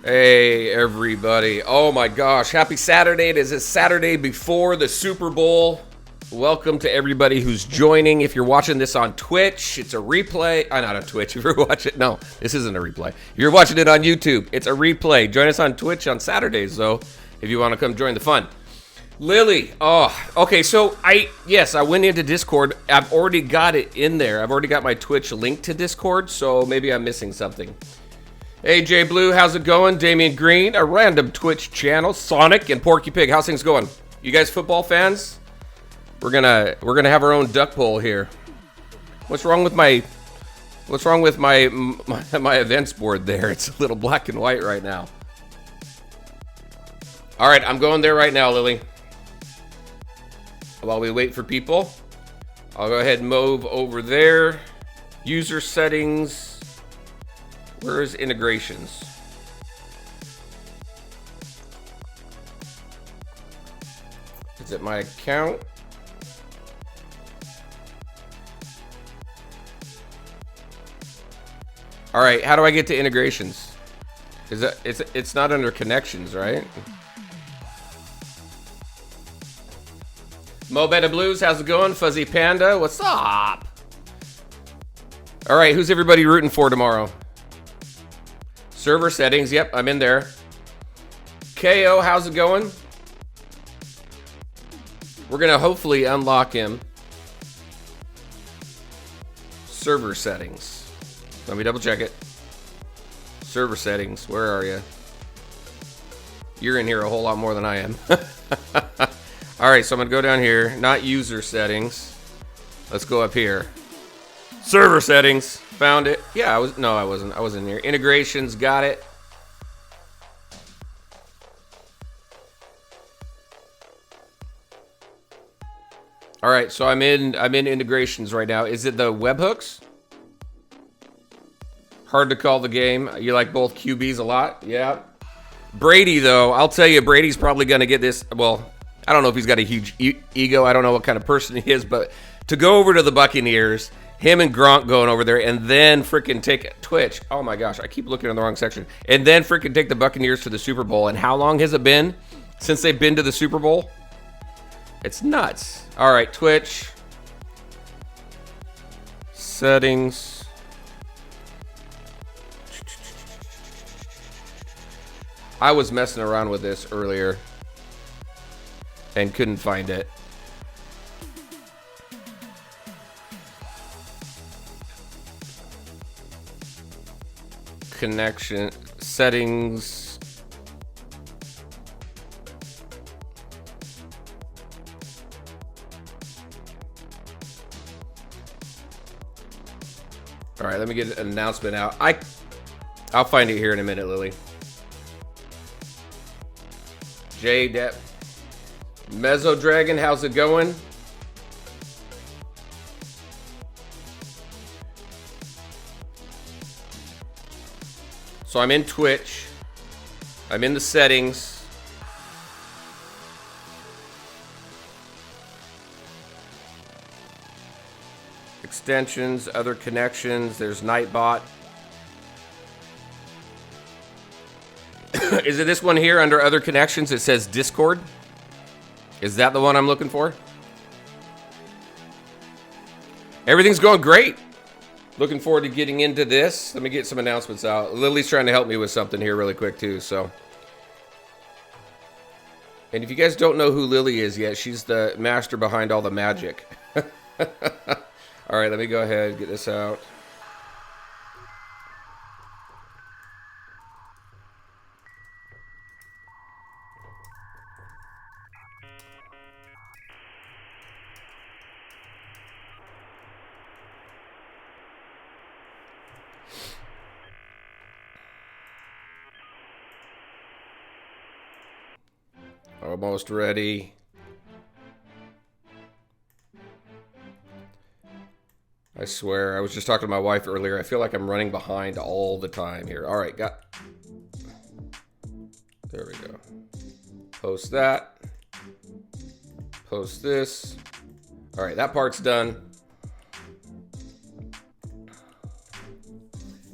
Hey, everybody. Oh my gosh. Happy Saturday. It is a Saturday before the Super Bowl. Welcome to everybody who's joining. If you're watching this on Twitch, it's a replay. Not on Twitch. If you're watching it, no, this isn't a replay. If you're watching it on YouTube, it's a replay. Join us on Twitch on Saturdays, though, if you want to come join the fun. Lily. Oh, okay. So I went into Discord. I've already got it in there. I've already got my Twitch link to Discord, so maybe I'm missing something. Hey, Jay Blue, how's it going? Damian Green, a random Twitch channel, Sonic and Porky Pig. How's things going? You guys football fans? We're gonna have our own duck poll here. What's wrong with my events board there? It's a little black and white right now. All right, I'm going there right now, Lily. While we wait for people, I'll go ahead and move over there. User settings. Where's integrations? Is it my account? All right, how do I get to integrations? Is that it's not under connections, right? Mo Beta Blues, how's it going? Fuzzy Panda, what's up? All right, who's everybody rooting for tomorrow? Server settings, yep, I'm in there. KO, how's it going? We're gonna hopefully unlock him. Server settings. Let me double check it. Server settings, where are you? You're in here a whole lot more than I am. All right, so I'm gonna go down here, not user settings. Let's go up here. Server settings. Found it. Yeah, I wasn't. I wasn't here. Integrations, got it. All right, so I'm in integrations right now. Is it the webhooks? Hard to call the game. You like both QBs a lot? Yeah. Brady, though, I'll tell you, Brady's probably going to get this. Well, I don't know if he's got a huge ego. I don't know what kind of person he is, but to go over to the Buccaneers, him and Gronk going over there, and then freaking take Twitch. Oh my gosh, I keep looking in the wrong section. And then freaking take the Buccaneers to the Super Bowl. And how long has it been since they've been to the Super Bowl? It's nuts. All right, Twitch. Settings. I was messing around with this earlier and couldn't find it. Connection settings. All right, let me get an announcement out. I'll find it here in a minute, Lily. J Depp. Mezzo Dragon, how's it going? So I'm in Twitch. I'm in the settings. Extensions, other connections. There's Nightbot. Is it this one here under other connections? It says Discord. Is that the one I'm looking for? Everything's going great. Looking forward to getting into this. Let me get some announcements out. Lily's trying to help me with something here really quick too, so. And if you guys don't know who Lily is yet, she's the master behind all the magic. All right, let me go ahead and get this out. Almost ready. I swear, I was just talking to my wife earlier. I feel like I'm running behind all the time here. All right, there we go. Post that. Post this. All right, that part's done.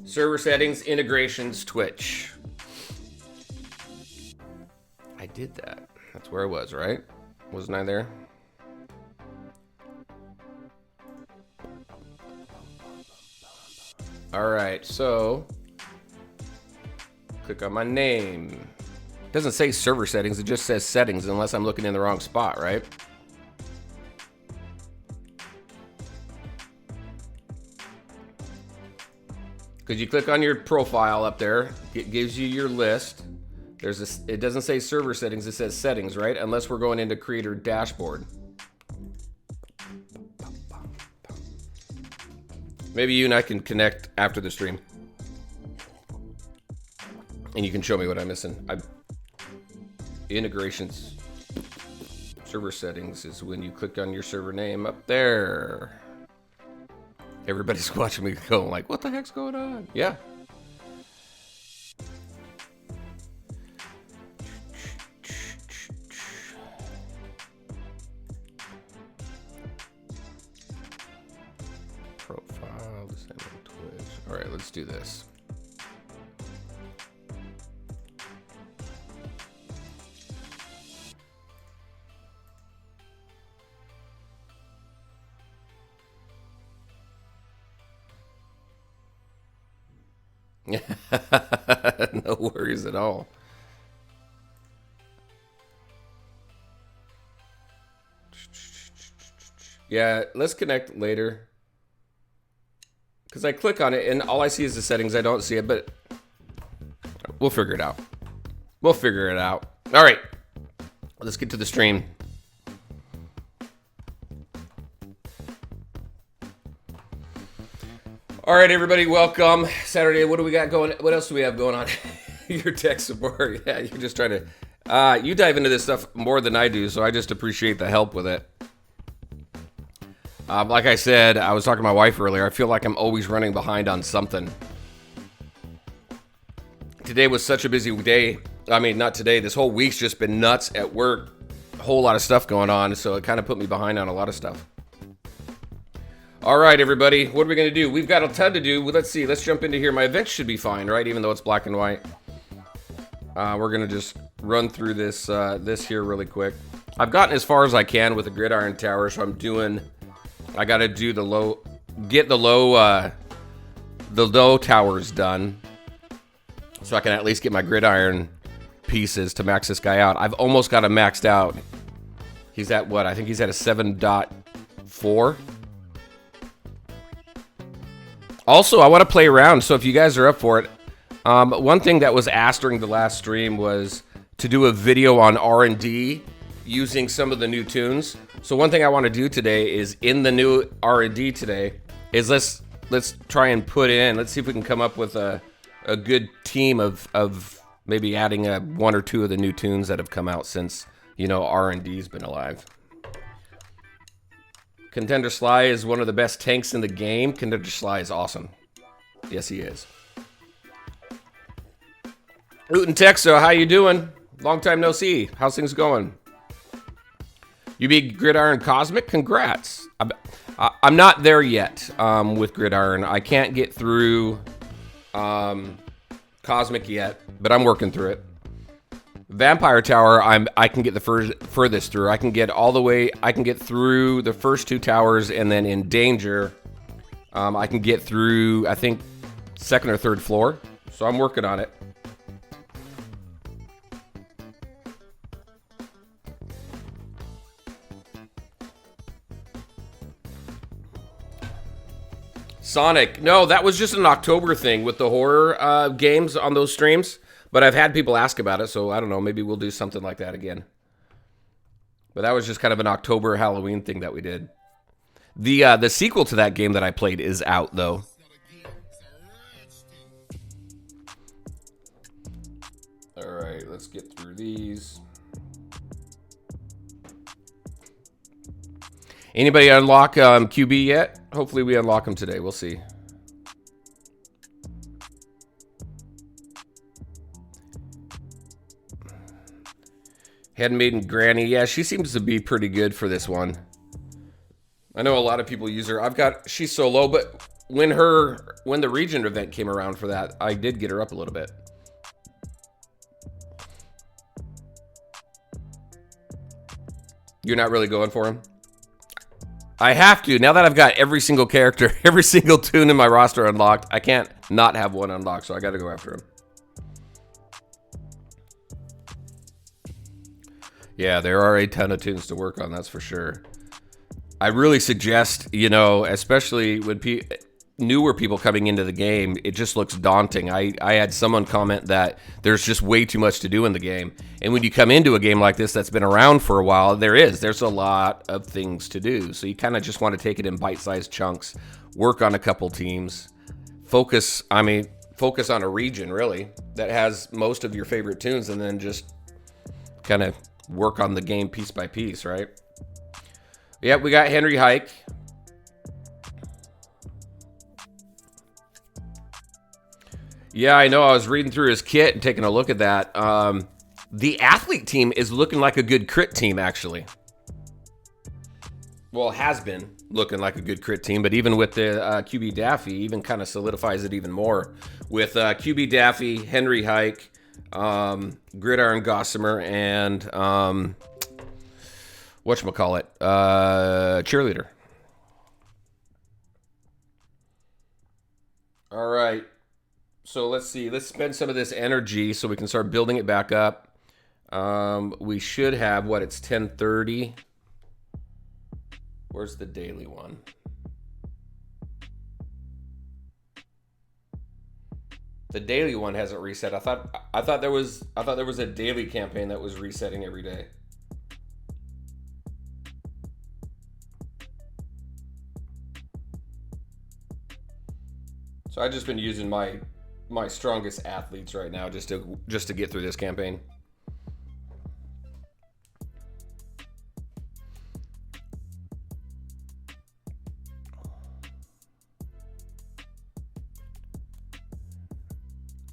Server settings, integrations, Twitch. I did that. That's where I was, right? Wasn't I there? All right, so click on my name. It doesn't say server settings, it just says settings unless I'm looking in the wrong spot, right? Because you click on your profile up there, it gives you your list. It doesn't say server settings, it says settings, right? Unless we're going into creator dashboard. Maybe you and I can connect after the stream. And you can show me what I'm missing. Integrations. Server settings is when you click on your server name up there. Everybody's watching me go like, what the heck's going on? Yeah. Profile, disable Twitch. All right, let's do this. No worries at all. Yeah, let's connect later. Because I click on it and all I see is the settings. I don't see it, but we'll figure it out. We'll figure it out. All right, let's get to the stream. All right, everybody, welcome. Saturday, what do we got going? What else do we have going on? Your tech support. Yeah, you're just trying to... you dive into this stuff more than I do, so I just appreciate the help with it. Like I said, I was talking to my wife earlier. I feel like I'm always running behind on something. Today was such a busy day. I mean, not today. This whole week's just been nuts at work. A whole lot of stuff going on, so it kind of put me behind on a lot of stuff. All right, everybody, what are we going to do? We've got a ton to do. Let's see. Let's jump into here. My event should be fine, right? Even though it's black and white. We're going to just run through this this here really quick. I've gotten as far as I can with the gridiron tower, so I got to do the low towers done so I can at least get my gridiron pieces to max this guy out. I've almost got him maxed out. He's at what? I think he's at a 7.4. Also, I want to play around, so if you guys are up for it, one thing that was asked during the last stream was to do a video on R&D using some of the new tunes. So one thing I want to do today is in the new R&D today is let's try and put in, let's see if we can come up with a good team of maybe adding one or two of the new tunes that have come out since, you know, R&D's been alive. Contender Sly is one of the best tanks in the game. Contender Sly is awesome. Yes, he is. Uten Texo, how you doing? Long time no see. How's things going? You beat Gridiron Cosmic? Congrats. I'm not there yet with Gridiron. I can't get through Cosmic yet, but I'm working through it. Vampire Tower, I can get the furthest through. I can get all the way. I can get through the first two towers, and then in Danger, I can get through, I think, second or third floor. So I'm working on it. Sonic, no, that was just an October thing with the horror games on those streams. But I've had people ask about it, so I don't know. Maybe we'll do something like that again. But that was just kind of an October Halloween thing that we did. The sequel to that game that I played is out, though. All right, let's get through these. Anybody unlock QB yet? Hopefully we unlock him today. We'll see. Handmaiden Granny. Yeah, she seems to be pretty good for this one. I know a lot of people use her. She's so low, but when the region event came around for that, I did get her up a little bit. You're not really going for him? I have to. Now that I've got every single character, every single toon in my roster unlocked, I can't not have one unlocked, so I got to go after him. Yeah, there are a ton of toons to work on, that's for sure. I really suggest, you know, especially when newer people coming into the game, it just looks daunting. I had someone comment that there's just way too much to do in the game. And when you come into a game like this that's been around for a while, there's a lot of things to do. So you kind of just want to take it in bite-sized chunks, work on a couple teams, focus on a region, really, that has most of your favorite toons, and then just kind of work on the game piece by piece, right? Yep, we got Henry Hike. Yeah, I know. I was reading through his kit and taking a look at that. The athlete team is looking like a good crit team, actually. Well, it has been looking like a good crit team, but even with the QB Daffy, even kind of solidifies it even more. With QB Daffy, Henry Hike, Gridiron Gossamer, and whatchamacallit, Cheerleader. All right. So let's see. Let's spend some of this energy so we can start building it back up. We should have, it's 10:30. Where's the daily one? The daily one hasn't reset. I thought there was a daily campaign that was resetting every day. So I've just been using my strongest athletes right now just to get through this campaign.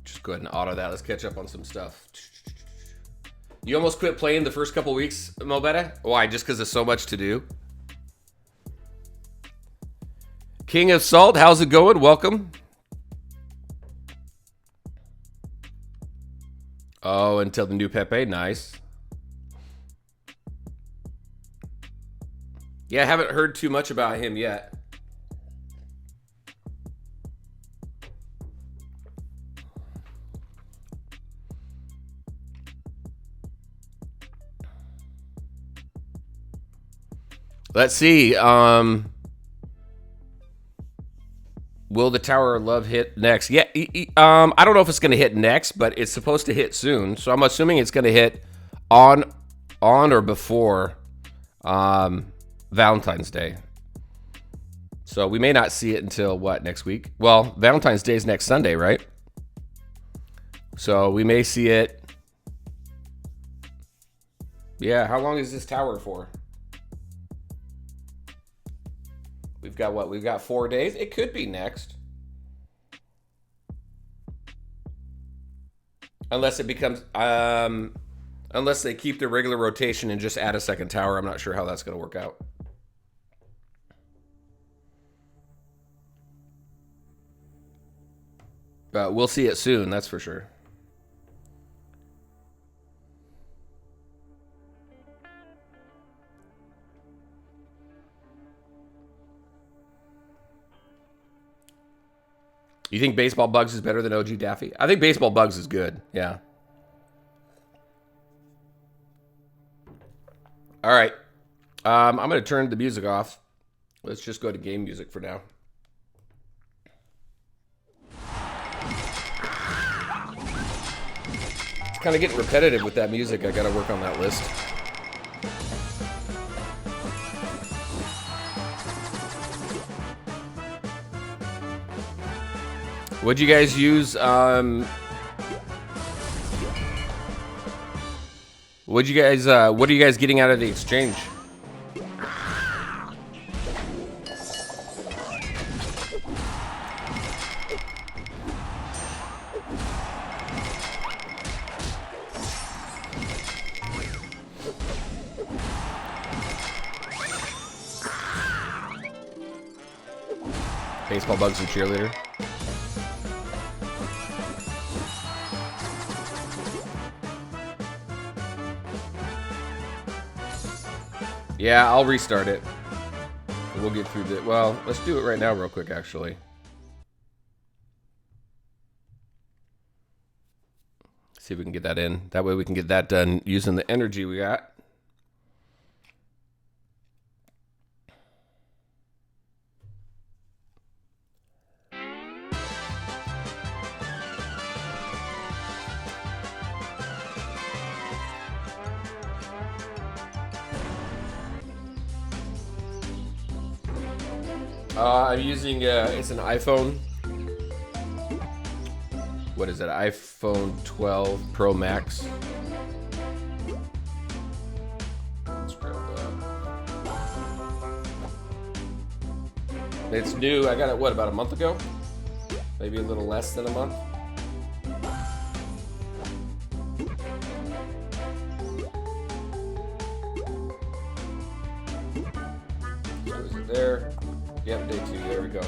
Just go ahead and auto that. Let's catch up on some stuff. You almost quit playing the first couple weeks, Mobetta? Why? Just because there's so much to do? King of Salt, how's it going? Welcome. Oh, until the new Pepe. Nice. Yeah, I haven't heard too much about him yet. Let's see. Will the Tower of Love hit next? Yeah, I don't know if it's going to hit next, but it's supposed to hit soon. So I'm assuming it's going to hit on or before Valentine's Day. So we may not see it until next week? Well, Valentine's Day is next Sunday, right? So we may see it. Yeah, how long is this tower for? We've got We've got 4 days. It could be next. Unless it becomes, unless they keep the regular rotation and just add a second tower. I'm not sure how that's going to work out. But we'll see it soon, that's for sure. You think Baseball Bugs is better than OG Daffy? I think Baseball Bugs is good, yeah. All right. I'm going to turn the music off. Let's just go to game music for now. It's kind of getting repetitive with that music. I got to work on that list. What'd you guys use? What are you guys getting out of the exchange? Baseball Bugs and Cheerleader. Yeah, I'll restart it. We'll get through the... Well, let's do it right now real quick, actually. See if we can get that in. That way we can get that done using the energy we got. I'm using, it's an iPhone. What is it? iPhone 12 Pro Max. Let's grab that. It's new. I got it, what, about a month ago? Maybe a little less than a month. So is it there? Yep, day 2. There we go.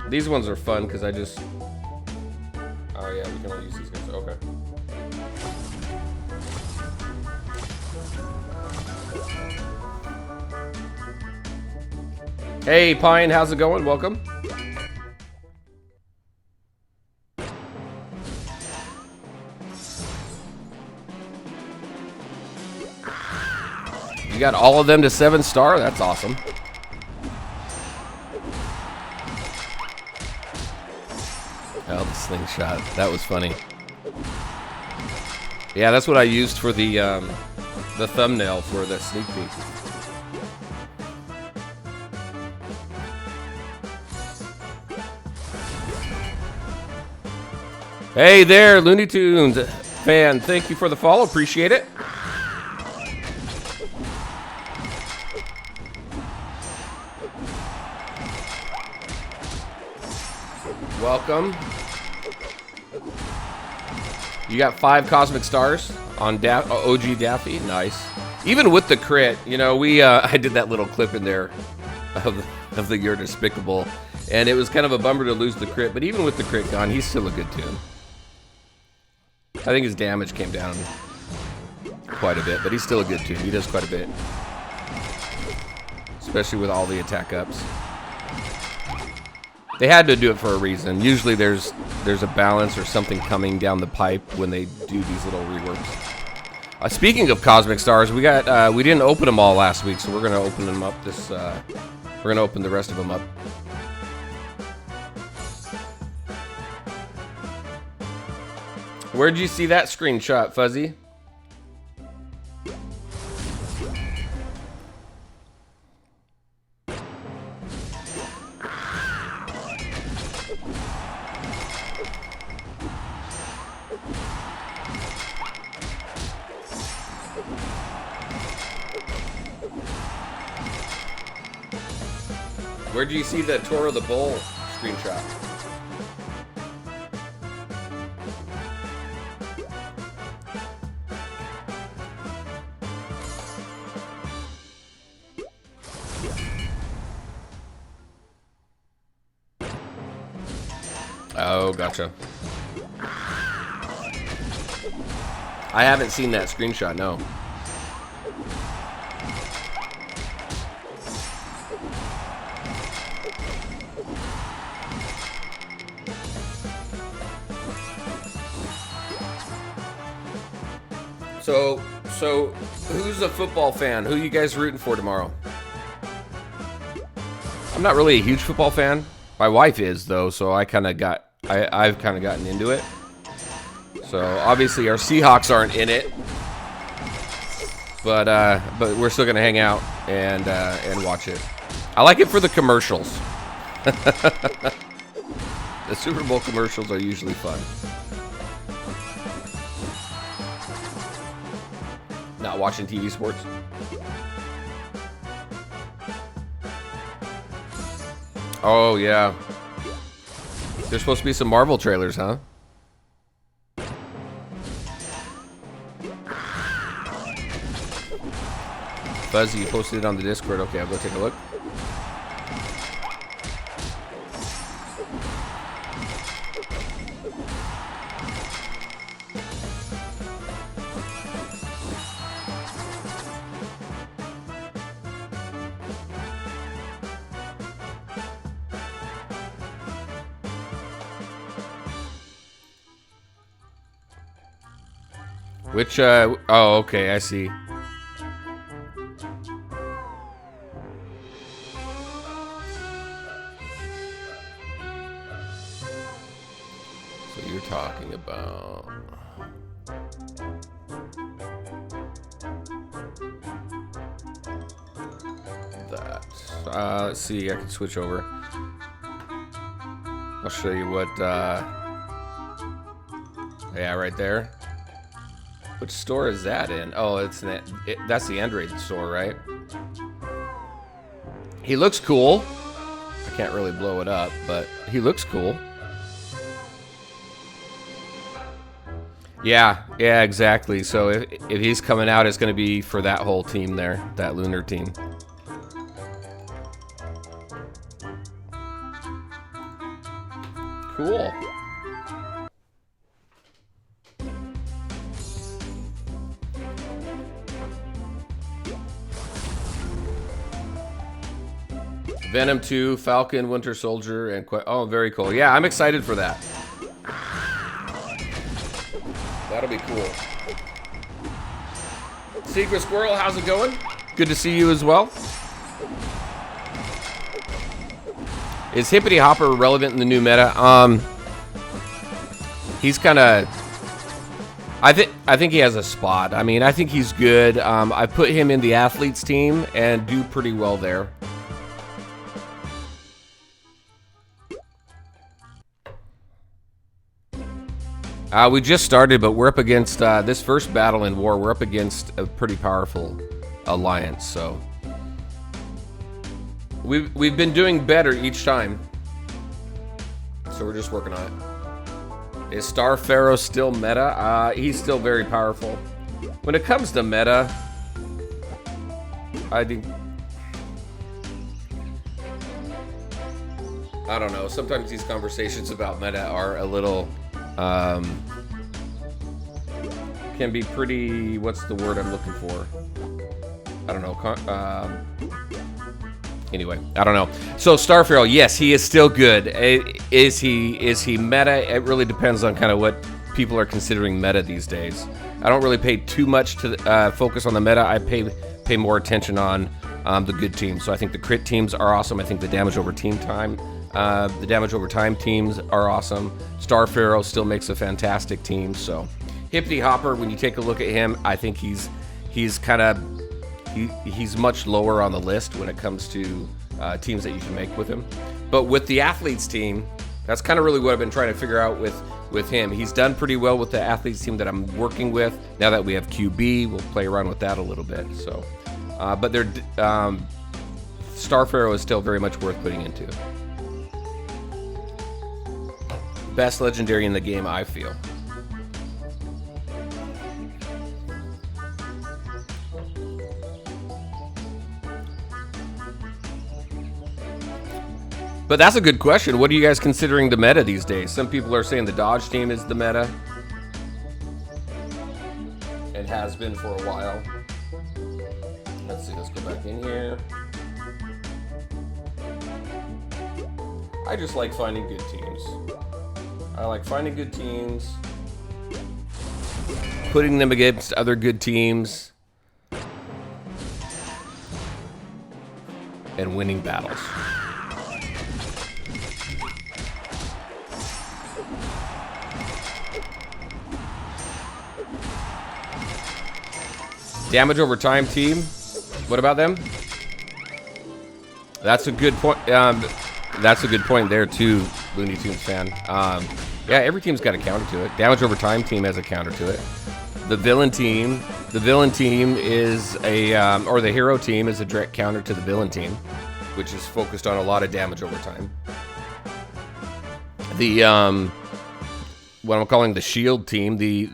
These ones are fun because I just... Oh yeah, we can only use these guys. Okay. Hey, Pine, how's it going? Welcome. You got all of them to 7-star? That's awesome. Oh, the slingshot. That was funny. Yeah, that's what I used for the thumbnail for the sneak peek. Hey there, Looney Tunes fan. Thank you for the follow. Appreciate it. Welcome. You got 5 cosmic stars on OG Daffy. Nice. Even with the crit, you know, I did that little clip in there of the You're Despicable, and it was kind of a bummer to lose the crit, but even with the crit gone, he's still a good tune. I think his damage came down quite a bit, but he's still a good tune. He does quite a bit, especially with all the attack ups. They had to do it for a reason. Usually there's a balance or something coming down the pipe when they do these little reworks. Speaking of cosmic stars, we didn't open them all last week, so we're gonna open them up we're gonna open the rest of them up. Where'd you see that screenshot, Fuzzy? Where do you see the Tour of the Bull screenshot? Oh, gotcha. I haven't seen that screenshot, no. So who's a football fan? Who are you guys rooting for tomorrow? I'm not really a huge football fan. My wife is though, so I've kind of gotten into it. So obviously our Seahawks aren't in it, but we're still gonna hang out and watch it. I like it for the commercials. The Super Bowl commercials are usually fun. Not watching TV sports. Oh yeah. There's supposed to be some Marvel trailers, huh? Fuzzy, you posted it on the Discord. Okay, I'll go take a look. Which, oh, okay, I see. So you're talking about... that. Let's see, I can switch over. I'll show you what, yeah, right there. Which store is that in? Oh, that's the Android store, right? He looks cool. I can't really blow it up, but he looks cool. Yeah, exactly. So if he's coming out, it's going to be for that whole team there, that Lunar team. Cool. Venom 2, Falcon, Winter Soldier, and oh, very cool. Yeah, I'm excited for that. That'll be cool. Secret Squirrel, how's it going? Good to see you as well. Is Hippity Hopper relevant in the new meta? He's kind of... I think he has a spot. I mean, I think he's good. I put him in the athletes team and do pretty well there. We just started, but we're up against this first battle in war. We're up against a pretty powerful alliance, so we've been doing better each time. So we're just working on it. Is Star Pharaoh still meta? He's still very powerful. When it comes to meta, I think, I don't know. Sometimes these conversations about meta are a little. Can be pretty, what's the word I'm looking for? I don't know. Anyway, I don't know. So Star Pharaoh, yes, he is still good. Is he meta? It really depends on kind of what people are considering meta these days. I don't really pay too much to focus on the meta. I pay more attention on the good teams. So I think the crit teams are awesome. I think the damage over time teams are awesome. Star Pharaoh still makes a fantastic team. So Hippity Hopper, when you take a look at him, I think he's much lower on the list when it comes to teams that you can make with him. But with the athletes team, that's kind of really what I've been trying to figure out with him. He's done pretty well with the athletes team that I'm working with. Now that we have QB, we'll play around with that a little bit. So, but Star Pharaoh is still very much worth putting into. Best legendary in the game, I feel. But that's a good question. What are you guys considering the meta these days? Some people are saying the Dodge team is the meta. It has been for a while. Let's see, let's go back in here. I just like finding good teams. I like finding good teams, putting them against other good teams, and winning battles. Damage over time team. What about them? That's a good point. That's a good point there too, Looney Tunes fan. Yeah, every team's got a counter to it. Damage over time team has a counter to it. The villain team is a, or the hero team is a direct counter to the villain team, which is focused on a lot of damage over time. The what I'm calling the shield team, the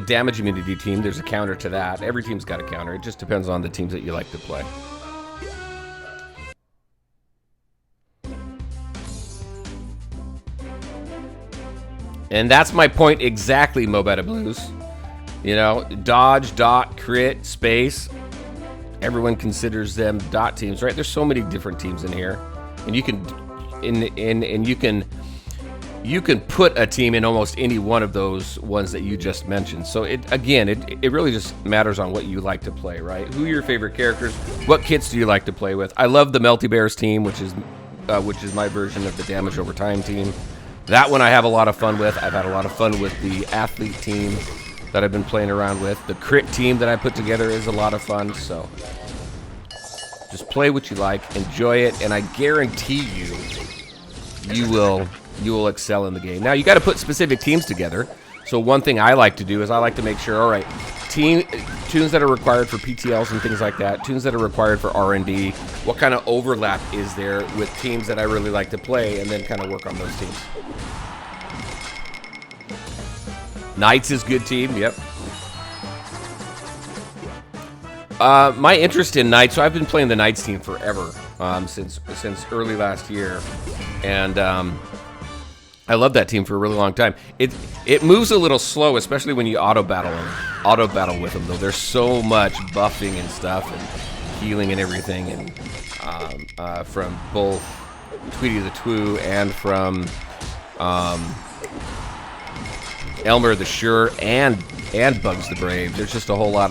damage immunity team, there's a counter to that. Every team's got a counter. It just depends on the teams that you like to play. And that's my point exactly, Mobetta Blues. You know, dodge, dot, crit, space. Everyone considers them dot teams, right? There's so many different teams in here, and you can, and you can you can put a team in almost any one of those ones that you just mentioned. So it really just matters on what you like to play, right? Who are your favorite characters? What kits do you like to play with? I love the Melty Bears team, which is my version of the Damage Over Time team. That one I have a lot of fun with. I've had a lot of fun with the Athlete team that I've been playing around with. The Crit team that I put together is a lot of fun. So just play what you like, enjoy it, and I guarantee you will excel in the game. Now, you got to put specific teams together. So one thing I like to do is I like to make sure, all right, tunes that are required for PTLs and things like that, tunes that are required for R&D, what kind of overlap is there with teams that I really like to play, and then kind of work on those teams. Knights is good team, yep. My interest in Knights, so I've been playing the Knights team forever, since early last year, and I love that team for a really long time. It moves a little slow, especially when you auto battle with them. Though there's so much buffing and stuff and healing and everything, and from both Tweety the Twoo and from Elmer the Sure and Bugs the Brave. There's just a whole lot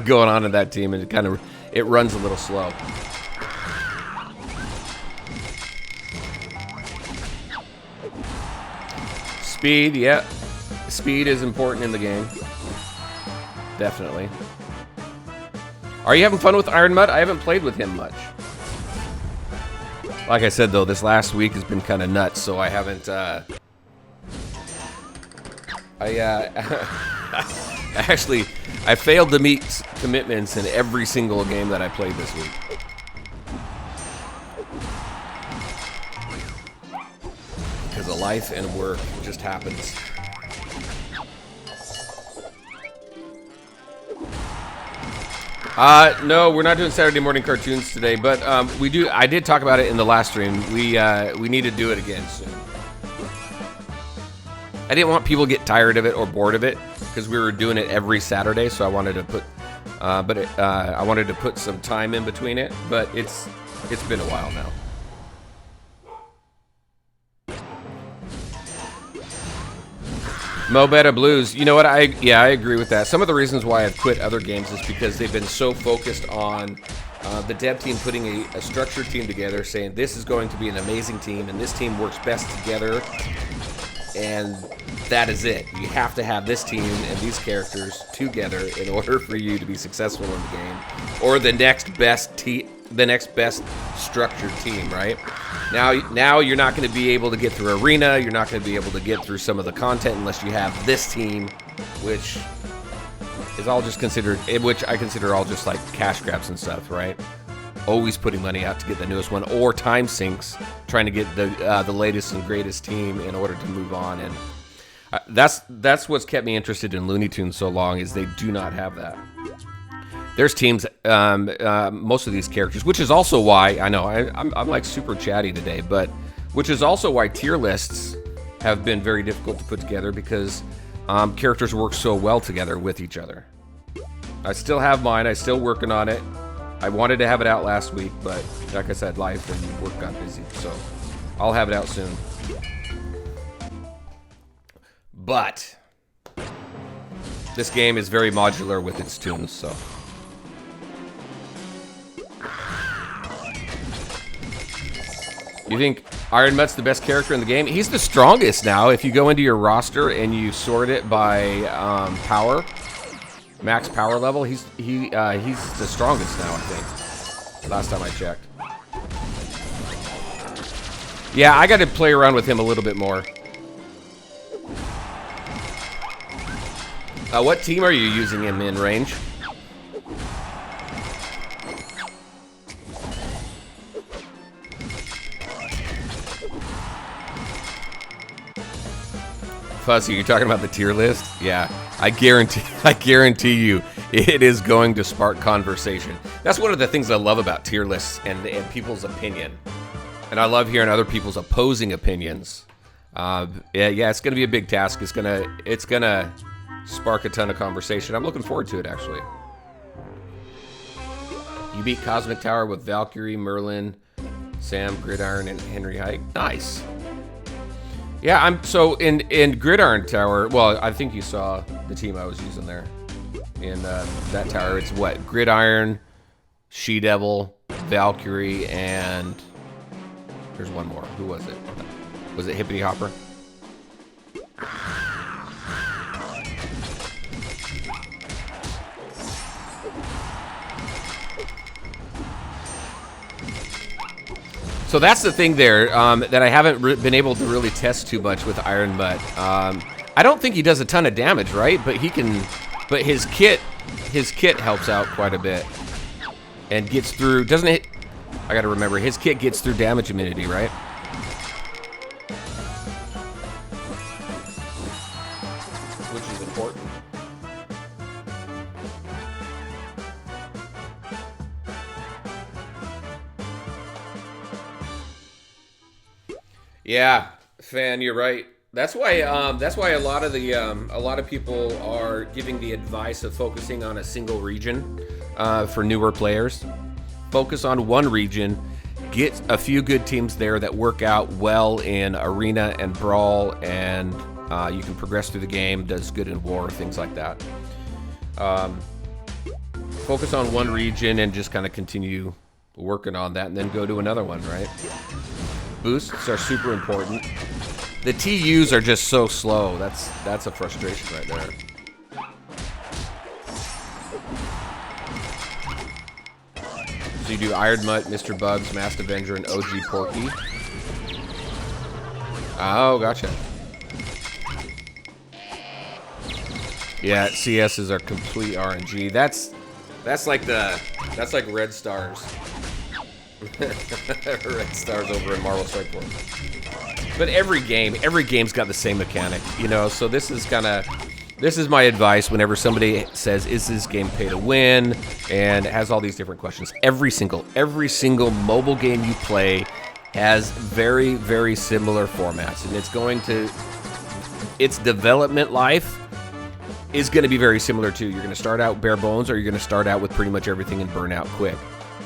going on in that team, and it runs a little slow. Speed, yeah. Speed is important in the game. Definitely. Are you having fun with Iron Mud? I haven't played with him much. Like I said, though, this last week has been kind of nuts, so I haven't, I failed to meet commitments in every single game that I played this week. Because of life and work, it just happens. No, we're not doing Saturday morning cartoons today, but we do. I did talk about it in the last stream. We need to do it again soon. I didn't want people to get tired of it or bored of it because we were doing it every Saturday, so I wanted to put, I wanted to put some time in between it. But it's been a while now. Mo Beta Blues, you know what? I agree with that. Some of the reasons why I've quit other games is because they've been so focused on the dev team putting a structured team together, saying this is going to be an amazing team, and this team works best together, and that is it. You have to have this team and these characters together in order for you to be successful in the game, or the next best structured team, right? Now you're not going to be able to get through Arena. You're not going to be able to get through some of the content unless you have this team, which is all just considered, which I consider all just like cash grabs and stuff, right? Always putting money out to get the newest one, or time sinks, trying to get the latest and greatest team in order to move on. And that's what's kept me interested in Looney Tunes so long, is they do not have that. There's teams, most of these characters, which is also why, I know, I'm like super chatty today, but which is also why tier lists have been very difficult to put together, because characters work so well together with each other. I still have mine, I'm still working on it. I wanted to have it out last week, but like I said, life and work got busy, so I'll have it out soon. But this game is very modular with its tunes, so. You think Iron Mutt's the best character in the game? He's the strongest now. If you go into your roster and you sort it by power, max power level, he's the strongest now, I think. Last time I checked. Yeah, I got to play around with him a little bit more. What team are you using him in range? Fuzzy, you're talking about the tier list? Yeah, I guarantee you it is going to spark conversation. That's one of the things I love about tier lists and people's opinion. And I love hearing other people's opposing opinions. Yeah, it's going to be a big task. It's gonna spark a ton of conversation. I'm looking forward to it, actually. You beat Cosmic Tower with Valkyrie, Merlin, Sam, Gridiron, and Henry Hike. Nice. Yeah, I'm so in Gridiron Tower. Well, I think you saw the team I was using there. In that tower, it's what? Gridiron, She-Devil, Valkyrie, and there's one more. Who was it? Was it Hippity Hopper? So that's the thing there that I haven't been able to really test too much with Iron Mutt. I don't think he does a ton of damage, right? But he can. But his kit helps out quite a bit and gets through. Doesn't it? I got to remember his kit gets through damage immunity, right? Which is important. Yeah, Fan, you're right. That's why a lot of people are giving the advice of focusing on a single region for newer players. Focus on one region, get a few good teams there that work out well in arena and brawl, and you can progress through the game. Does good in war, things like that. Focus on one region and just kind of continue working on that, and then go to another one, right? Boosts are super important. The TUs are just so slow. That's a frustration right there. So you do Iron Mutt, Mr. Bugs, Masked Avenger, and OG Porky. Oh, gotcha. Yeah, CSs are complete RNG. That's like Red Stars. Red Stars over in Marvel Strike Force. But every game's got the same mechanic, you know. So this is my advice whenever somebody says, "Is this game pay to win?" and it has all these different questions. Every single mobile game you play has very, very similar formats, and its development life is going to be very similar too. You're going to start out bare bones, or you're going to start out with pretty much everything and burn out quick.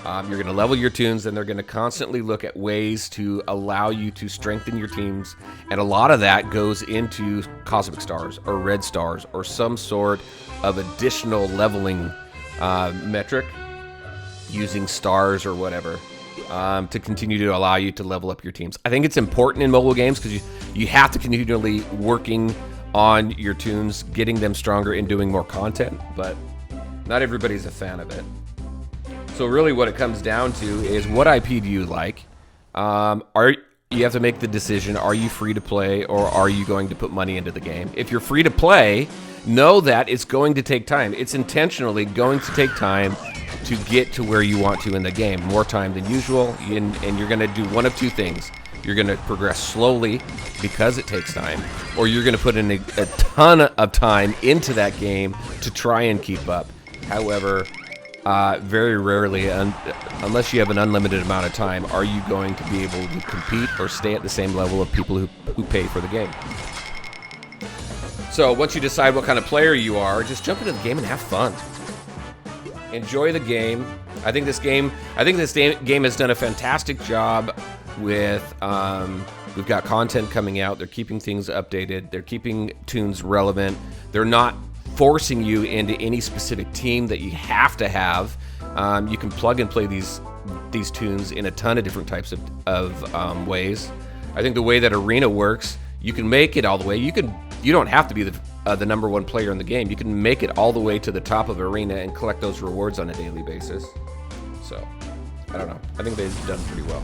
You're going to level your tunes, and they're going to constantly look at ways to allow you to strengthen your teams. And a lot of that goes into Cosmic Stars or Red Stars or some sort of additional leveling metric using stars or whatever to continue to allow you to level up your teams. I think it's important in mobile games because you have to continually working on your tunes, getting them stronger and doing more content, but not everybody's a fan of it. So really what it comes down to is, what IP do you like? You have to make the decision, are you free to play or are you going to put money into the game? If you're free to play, know that it's going to take time. It's intentionally going to take time to get to where you want to in the game. More time than usual, and you're going to do one of two things. You're going to progress slowly because it takes time, or you're going to put in a ton of time into that game to try and keep up. However, very rarely, unless you have an unlimited amount of time, are you going to be able to compete or stay at the same level of people who pay for the game. So once you decide what kind of player you are, just jump into the game and have fun. Enjoy the game. I think this game has done a fantastic job with, we've got content coming out. They're keeping things updated. They're keeping tunes relevant. They're not forcing you into any specific team that you have to have. You can plug and play these tunes in a ton of different types of ways. I think the way that Arena works, you can make it all the way. You don't have to be the number one player in the game. You can make it all the way to the top of Arena and collect those rewards on a daily basis. So, I don't know. I think they've done pretty well.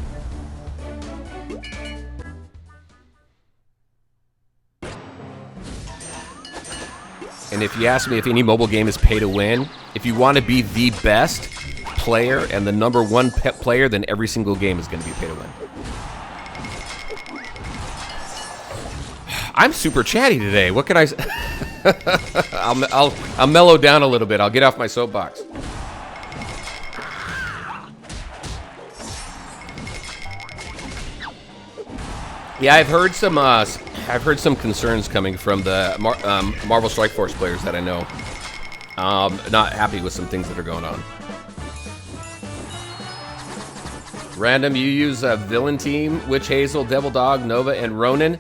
And if you ask me if any mobile game is pay to win, if you want to be the best player and the number one player, then every single game is going to be pay to win. I'm super chatty today. What can I say? I'll mellow down a little bit. I'll get off my soapbox. Yeah, I've heard some concerns coming from the Marvel Strike Force players that I know. Not happy with some things that are going on. Random, you use a villain team, Witch Hazel, Devil Dog, Nova, and Ronin.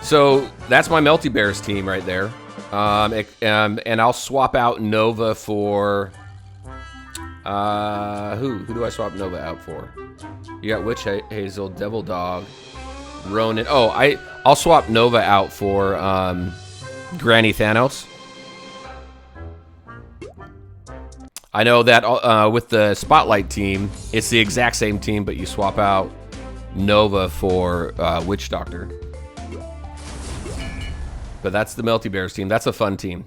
So that's my Melty Bears team right there. And I'll swap out Nova for... who do I swap Nova out for? You got Witch Hazel, Devil Dog, Ronin. Oh, I'll swap Nova out for Granny Thanos. I know that with the Spotlight team, it's the exact same team, but you swap out Nova for Witch Doctor. But that's the Melty Bears team. That's a fun team.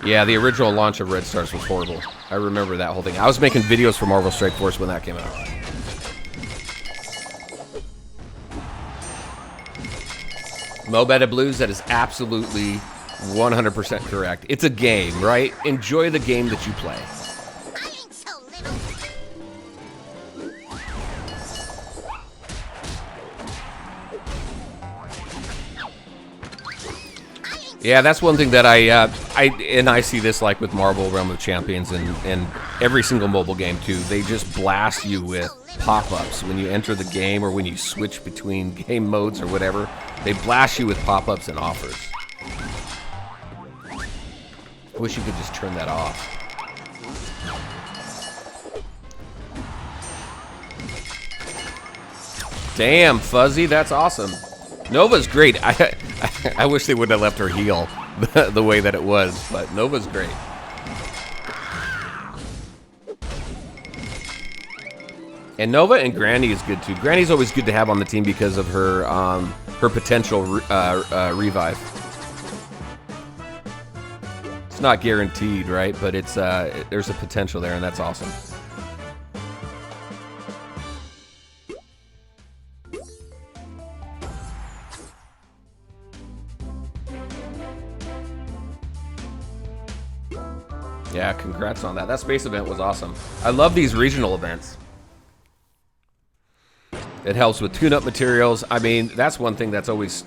Yeah, the original launch of Red Stars was horrible. I remember that whole thing. I was making videos for Marvel Strike Force when that came out. Mobetta Blues, that is absolutely 100% correct. It's a game, right? Enjoy the game that you play. Yeah, that's one thing that I see this like with Marvel Realm of Champions and every single mobile game too. They just blast you with pop-ups when you enter the game or when you switch between game modes or whatever. They blast you with pop-ups and offers. I wish you could just turn that off. Damn, Fuzzy, that's awesome. Nova's great. I wish they would have left her heal the way that it was, but Nova's great. And Nova and Granny is good too. Granny's always good to have on the team because of her her potential revive. It's not guaranteed, right? But it's there's a potential there, and that's awesome. Yeah, congrats on that. That space event was awesome. I love these regional events. It helps with tune-up materials. I mean, that's one thing that's always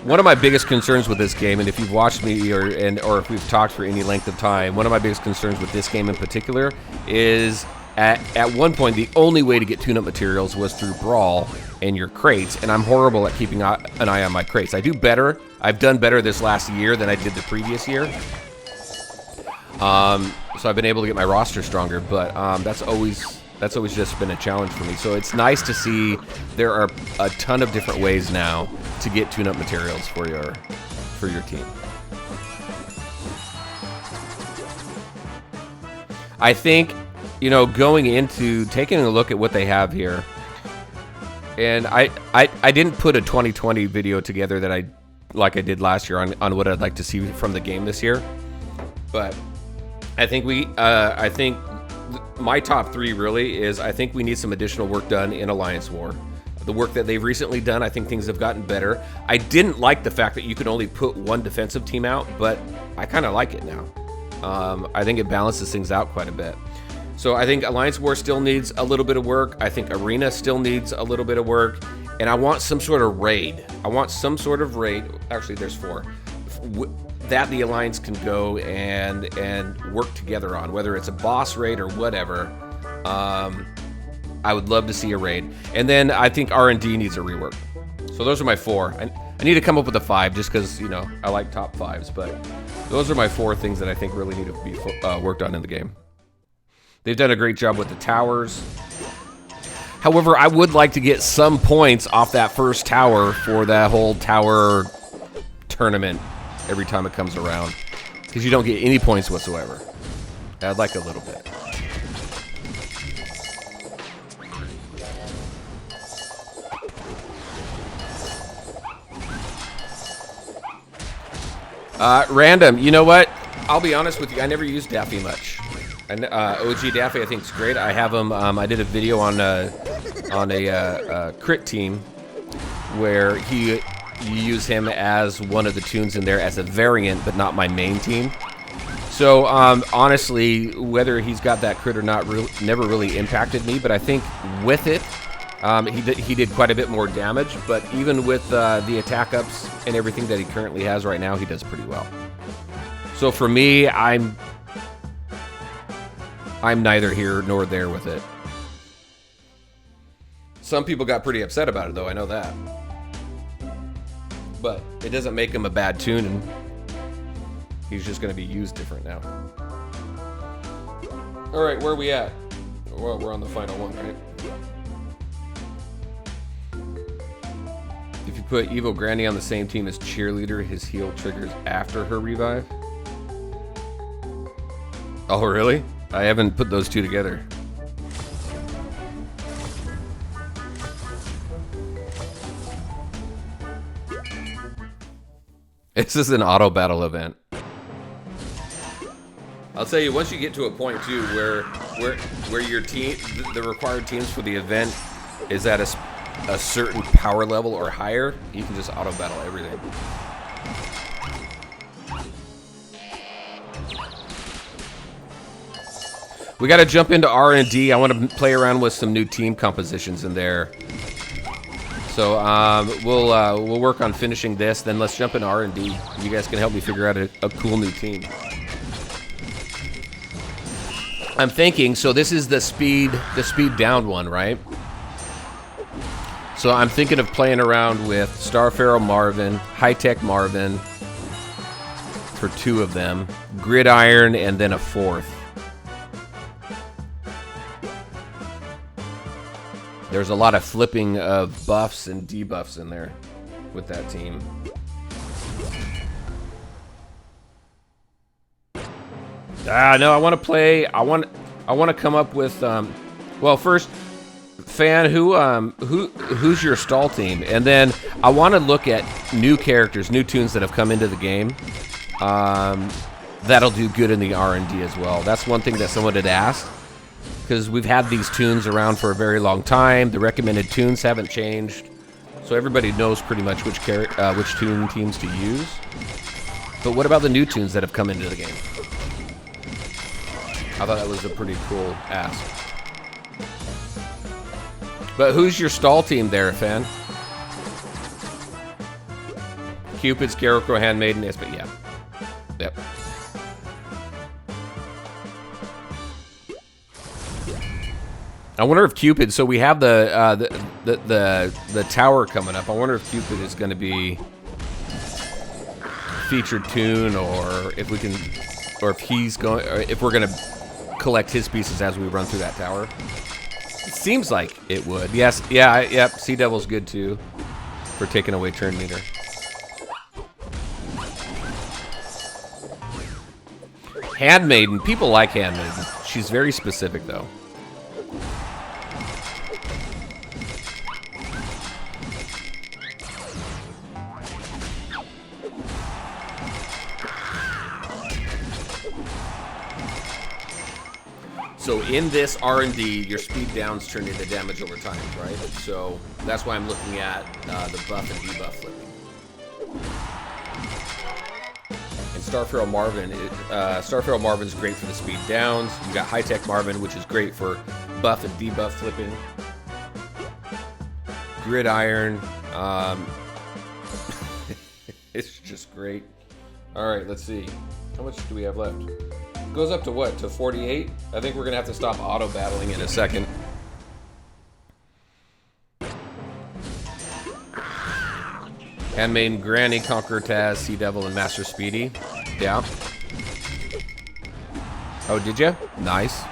one of my biggest concerns with this game. And if you've watched me or if we've talked for any length of time, one of my biggest concerns with this game in particular is at one point the only way to get tune-up materials was through Brawl and your crates. And I'm horrible at keeping an eye on my crates. I do better. I've done better this last year than I did the previous year. So I've been able to get my roster stronger, but that's always just been a challenge for me. So it's nice to see there are a ton of different ways now to get tune-up materials for your team. I think, you know, going into taking a look at what they have here, and I didn't put a 2020 video together that I did last year on what I'd like to see from the game this year, but I think my top three really is I think we need some additional work done in Alliance War. The work that they've recently done, I think things have gotten better. I didn't like the fact that you could only put one defensive team out, but I kind of like it now. I think it balances things out quite a bit. So I think Alliance War still needs a little bit of work. I think Arena still needs a little bit of work. And I want some sort of raid. Actually, there's 4. That the Alliance can go and work together on, whether it's a boss raid or whatever. I would love to see a raid. And then I think R&D needs a rework. So those are my 4. I need to come up with a 5 just because, you know, I like top 5s. But those are my 4 things that I think really need to be worked on in the game. They've done a great job with the towers. However, I would like to get some points off that first tower for that whole tower tournament every time it comes around, because you don't get any points whatsoever. I'd like a little bit. Random, you know what? I'll be honest with you, I never used Daffy much. And OG Daffy I think is great. I have him, I did a video on a crit team where you use him as one of the tunes in there as a variant, but not my main team. So honestly, whether he's got that crit or not never really impacted me, but I think with it, he did quite a bit more damage, but even with the attack ups and everything that he currently has right now, he does pretty well. So for me, I'm neither here nor there with it. Some people got pretty upset about it, though. I know that. But it doesn't make him a bad tune, and he's just going to be used different now. All right, where are we at? Well, we're on the final one, right? If you put Evil Granny on the same team as Cheerleader, his heal triggers after her revive. Oh, really? I haven't put those two together. This is an auto battle event. I'll tell you, once you get to a point too where your team, the required teams for the event is at a certain power level or higher, you can just auto battle everything. We got to jump into R&D. I want to play around with some new team compositions in there. So we'll work on finishing this. Then let's jump into R&D. You guys can help me figure out a cool new team. I'm thinking. So this is the speed down one, right? So I'm thinking of playing around with Starpharaoh Marvin, High Tech Marvin for 2 of them, Gridiron, and then a 4th. There's a lot of flipping of buffs and debuffs in there with that team. No, I want to play. I want to come up with. Well, first, fan, who's your stall team, and then I want to look at new characters, new tunes that have come into the game. That'll do good in the R&D as well. That's one thing that someone had asked. Because we've had these tunes around for a very long time. The recommended tunes haven't changed. So everybody knows pretty much which tune teams to use. But what about the new tunes that have come into the game? I thought that was a pretty cool ask. But who's your stall team there, fan? Cupid, Scarecrow, Handmaiden, but yeah. Yep. I wonder if Cupid. So we have the tower coming up. I wonder if Cupid is going to be featured tune, or if we can, or if he's going, or if we're going to collect his pieces as we run through that tower. It seems like it would. Yes. Yeah. Yep. Sea Devil's good too for taking away turn meter. Handmaiden. People like Handmaiden. She's very specific though. So in this R&D, your speed downs turn into damage over time, right? So that's why I'm looking at the buff and debuff flipping. And Starpharaoh Marvin, Starpharaoh Marvin's great for the speed downs. You got High Tech Marvin, which is great for buff and debuff flipping. Gridiron, it's just great. All right, let's see. How much do we have left? Goes up to what? To 48? I think we're gonna have to stop auto battling in a second. Handmaiden, Granny, Conqueror Taz, Sea Devil, and Master Speedy. Yeah. Oh, did you? Nice.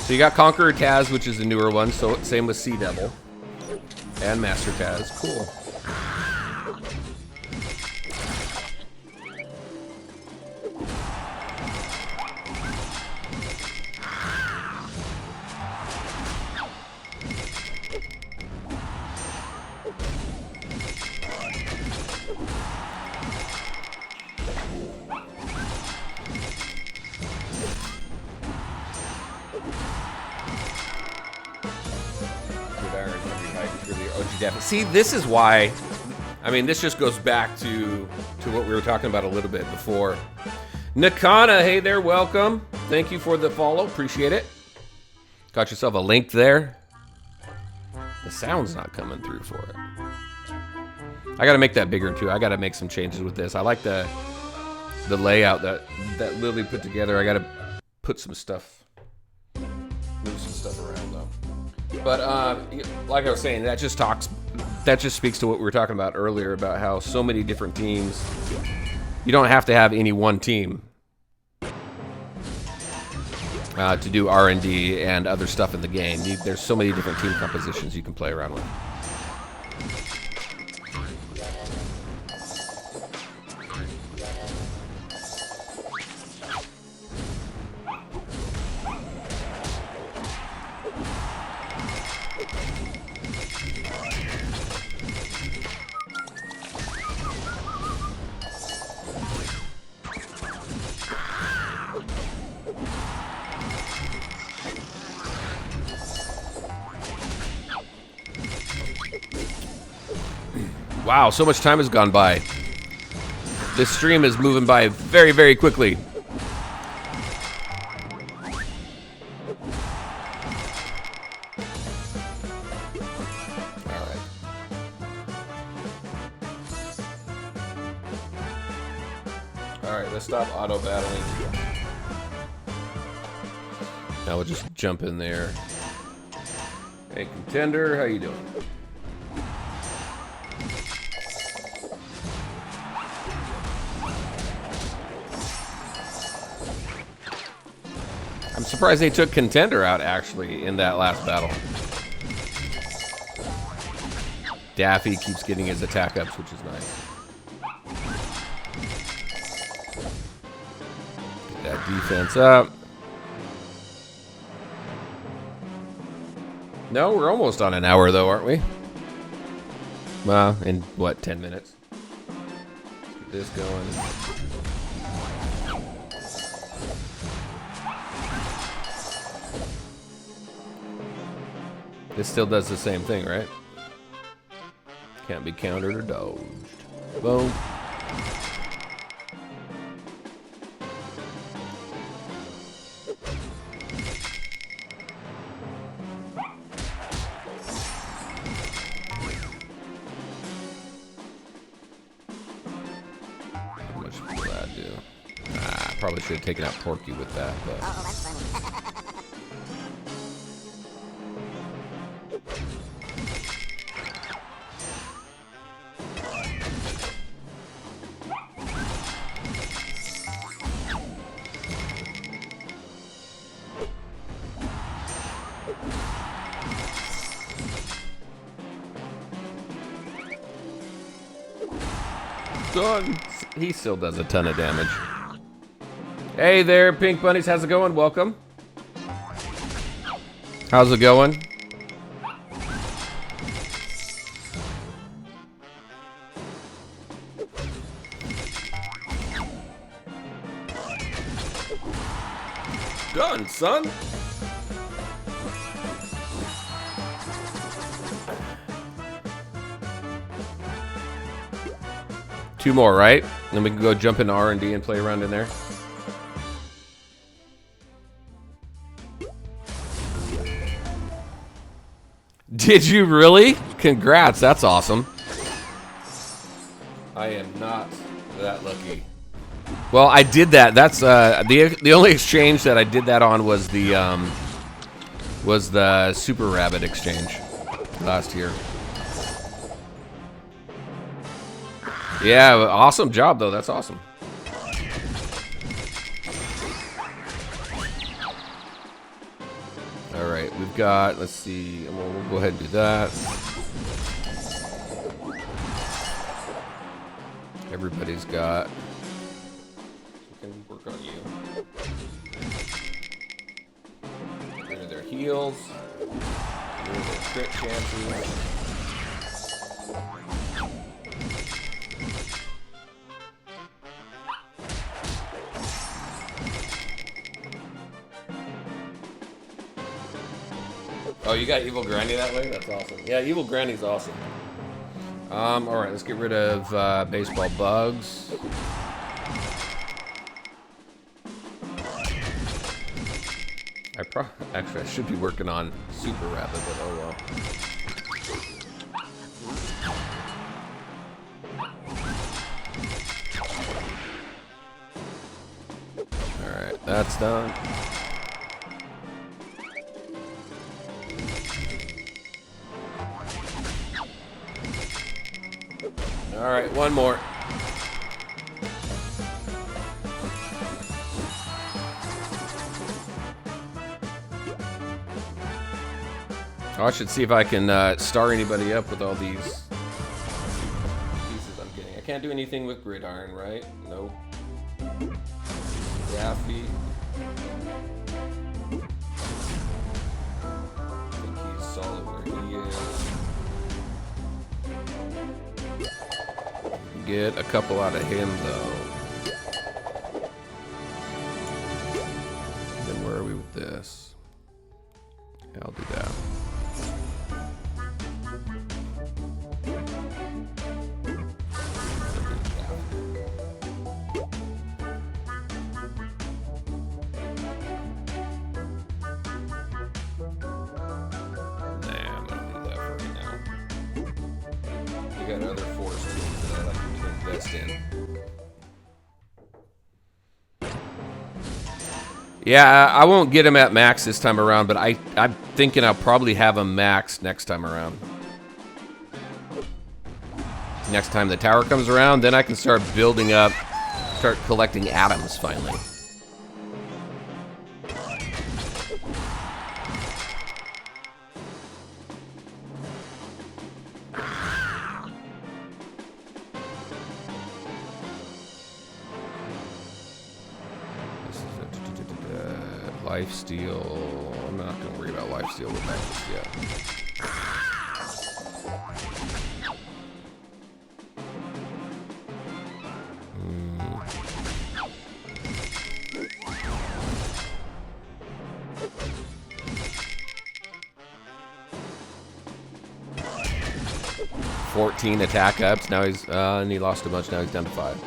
So you got Conqueror Taz, which is the newer one. So same with Sea Devil and Master Taz. Cool. See, this is why, I mean, this just goes back to what we were talking about a little bit before. Nakana, hey there, welcome. Thank you for the follow, appreciate it. Got yourself a link there. The sound's not coming through for it. I gotta make that bigger too. I gotta make some changes with this. I like the the layout that Lily put together. I gotta put some stuff, move some stuff around though. But like I was saying, that just speaks to what we were talking about earlier about how so many different teams. You don't have to have any one team to do R&D and other stuff in the game. There's so many different team compositions you can play around with. Wow, so much time has gone by. This stream is moving by very, very quickly. Alright. Alright, let's stop auto battling. Now we'll just jump in there. Hey, contender, how you doing? I'm surprised they took Contender out, actually, in that last battle. Daffy keeps getting his attack ups, which is nice. Get that defense up. No, we're almost on an hour, though, aren't we? Well, in, what, 10 minutes? Let's get this going. This still does the same thing, right? Can't be countered or dodged. Boom. How much will that do? Probably should have taken out Porky with that, but... Oh, that's funny. Done. He still does a ton of damage. Hey there, Pink Bunnies. How's it going? Welcome. How's it going? Done, son. Two more, right? Then we can go jump into R&D and play around in there. Did you really? Congrats, that's awesome. I am not that lucky. Well, I did that. That's the only exchange that I did that on was the Super Rabbit exchange last year. Yeah, awesome job though. That's awesome. All right, we've got. Let's see. Well, we'll go ahead and do that. Everybody's got. We can work on you. Get rid of their heals. Get rid of their crit chances. Oh, you got Evil Granny that way? That's awesome. Yeah, Evil Granny's awesome. Alright, let's get rid of baseball bugs. Actually, I should be working on Super Rabbit, but oh well. That's done. All right, one more. Oh, I should see if I can star anybody up with all these pieces I'm getting. I can't do anything with gridiron, right? Nope. Daffy. I think he's solid where he is. Get a couple out of him, though. Then where are we with this? Yeah, I'll do that. Got other force tools that I like to invest in. Yeah, I won't get him at max this time around, but I'm thinking I'll probably have him max next time around. Next time the tower comes around, then I can start building up, start collecting atoms finally. Lifesteal. I'm not going to worry about lifesteal with that just yet. 14 attack ups. Now he's and he lost a bunch. Now he's down to 5.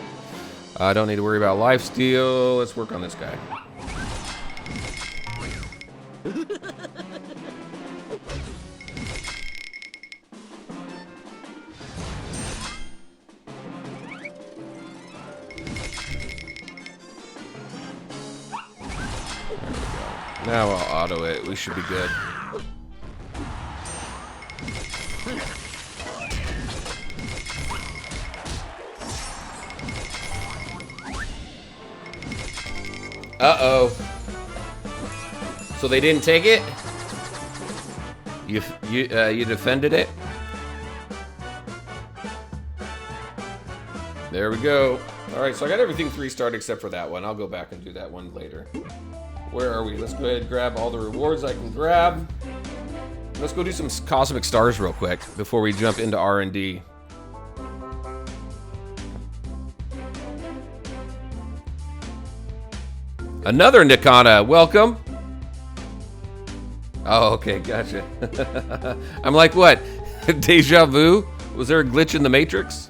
I don't need to worry about lifesteal. Let's work on this guy. Now I'll auto it. We should be good. Uh-oh. So they didn't take it? You defended it? There we go. All right, so I got everything 3-starred except for that one. I'll go back and do that one later. Where are we? Let's go ahead and grab all the rewards I can grab. Let's go do some cosmic stars real quick before we jump into R&D. Another Nikana, welcome. Oh, okay, gotcha. I'm like, what? Deja vu? Was there a glitch in the Matrix?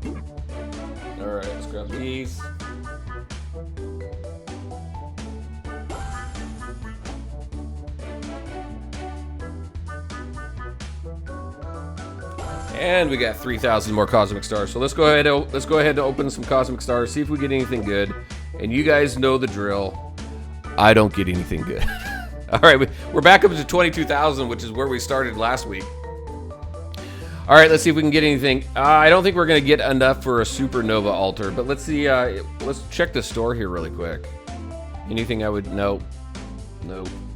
All right, let's grab these. And we got 3,000 more cosmic stars. So let's go ahead and open some cosmic stars, see if we get anything good. And you guys know the drill. I don't get anything good. All right, we're back up to 22,000, which is where we started last week. All right, let's see if we can get anything. I don't think we're gonna get enough for a supernova altar, but let's see. Let's check the store here really quick. Anything I would no.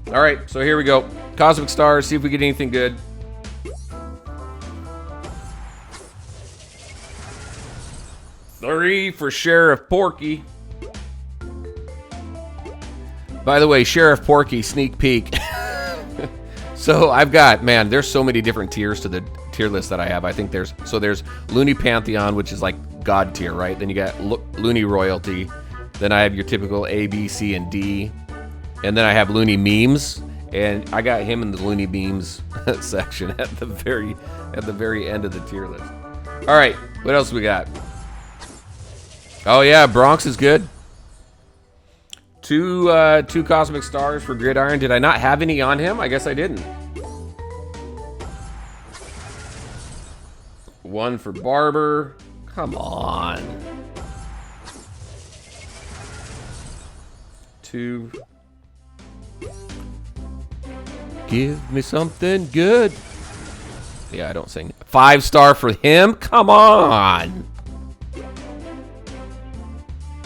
All right, so here we go. Cosmic stars. See if we get anything good. Three for Sheriff Porky. By the way, Sheriff Porky, sneak peek. So I've got, man, there's so many different tiers to the tier list that I have. I think there's Looney Pantheon, which is like God tier, right? Then you got Looney Royalty. Then I have your typical A, B, C, and D. And then I have Looney Memes. And I got him in the Looney Memes section at the very end of the tier list. All right, what else we got? Oh yeah, Bronx is good. Two cosmic stars for Gridiron. Did I not have any on him? I guess I didn't. One for Barber. Come on. 2. Give me something good. Yeah, I don't sing. 5-star for him? Come on.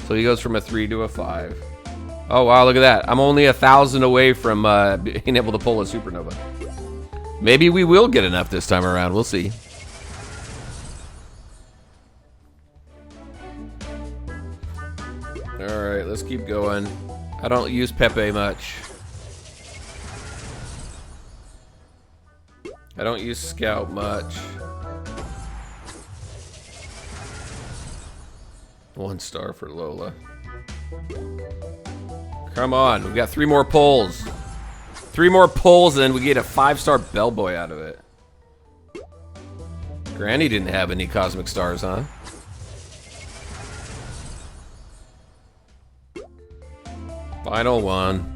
So he goes from a 3 to a 5. Oh, wow, look at that. I'm only 1,000 away from being able to pull a supernova. Maybe we will get enough this time around. We'll see. All right, let's keep going. I don't use Pepe much. I don't use Scout much. 1 star for Lola. Come on, we got 3 more pulls. 3 more pulls, and then we get a 5-star bellboy out of it. Granny didn't have any cosmic stars, huh? Final one.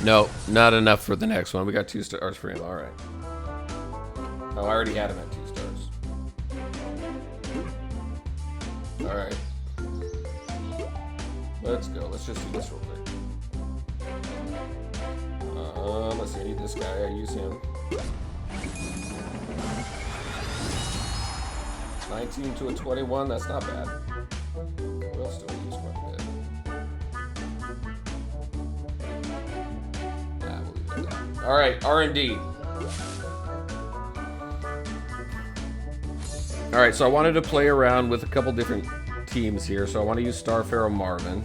No, not enough for the next one. We got 2 stars for him. All right. Oh, I already had him at 2 stars. All right. Let's go. Let's just do this real quick. Let's see. I need this guy. I use him. 19 to a 21. That's not bad. We'll still use quite a bit. Nah, we'll leave it at that. All right, R&D. All right, so I wanted to play around with a couple different teams here. So I want to use Starpharaoh Marvin.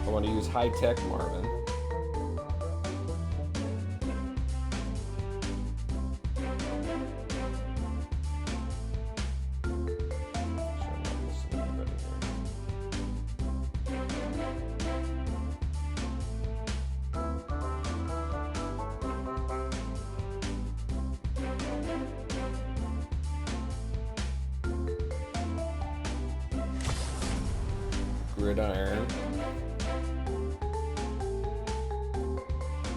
I want to use High Tech Marvin. Gridiron.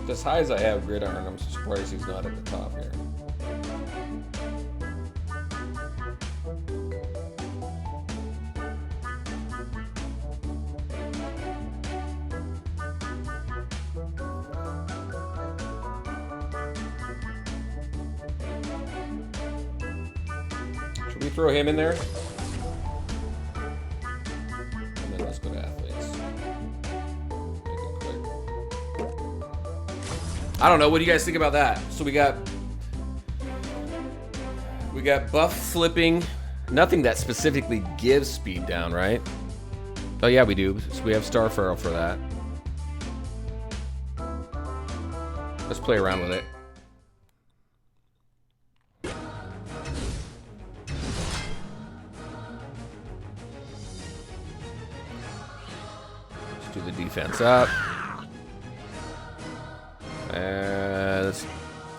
As high as I have Gridiron, I'm surprised he's not at the top here. Should we throw him in there? I don't know. What do you guys think about that? So we got buff flipping. Nothing that specifically gives speed down, right? Oh yeah, we do. So we have Starpharaoh for that. Let's play around with it. Let's do the defense up.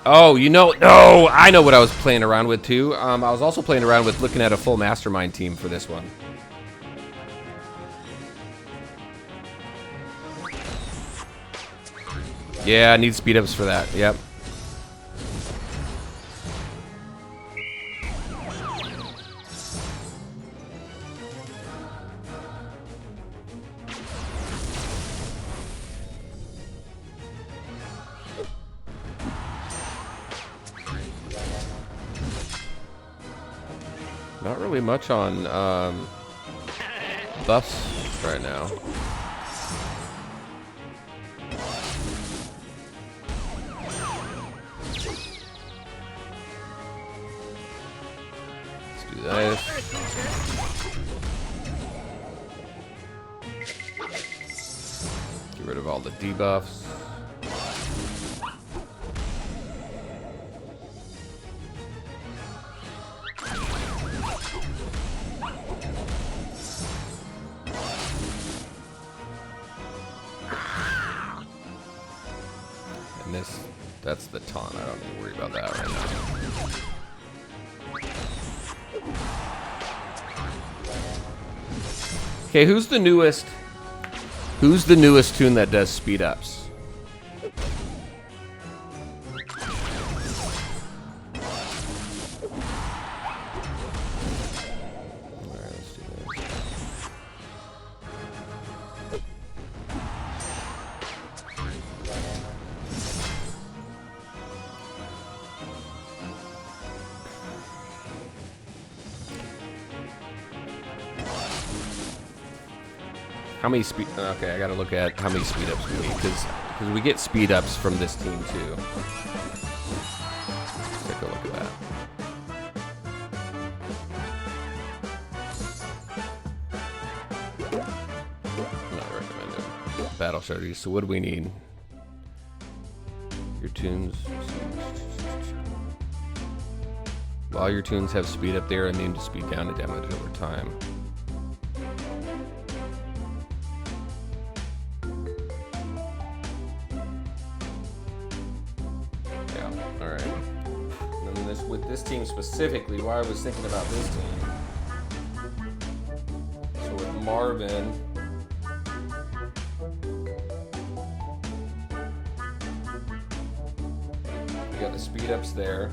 Oh, you know, no, I know what I was playing around with too. I was also playing around with looking at a full mastermind team for this one. Yeah, I need speed ups for that. Yep. Not really much on buffs right now. Let's do this. Get rid of all the debuffs. That's the taunt. I don't need to worry about that right now. Okay, who's the newest tune that does speed ups? Alright, let's How many speed? Okay, I gotta look at how many speed ups we need because we get speed ups from this team too. Let's take a look at that. Not recommended. Battle strategies. So what do we need? Your tunes. While your tunes have speed up, they are immune to speed down to damage over time. Yeah, alright. And then with this team specifically, why I was thinking about this team. So with Marvin. We got the speed ups there.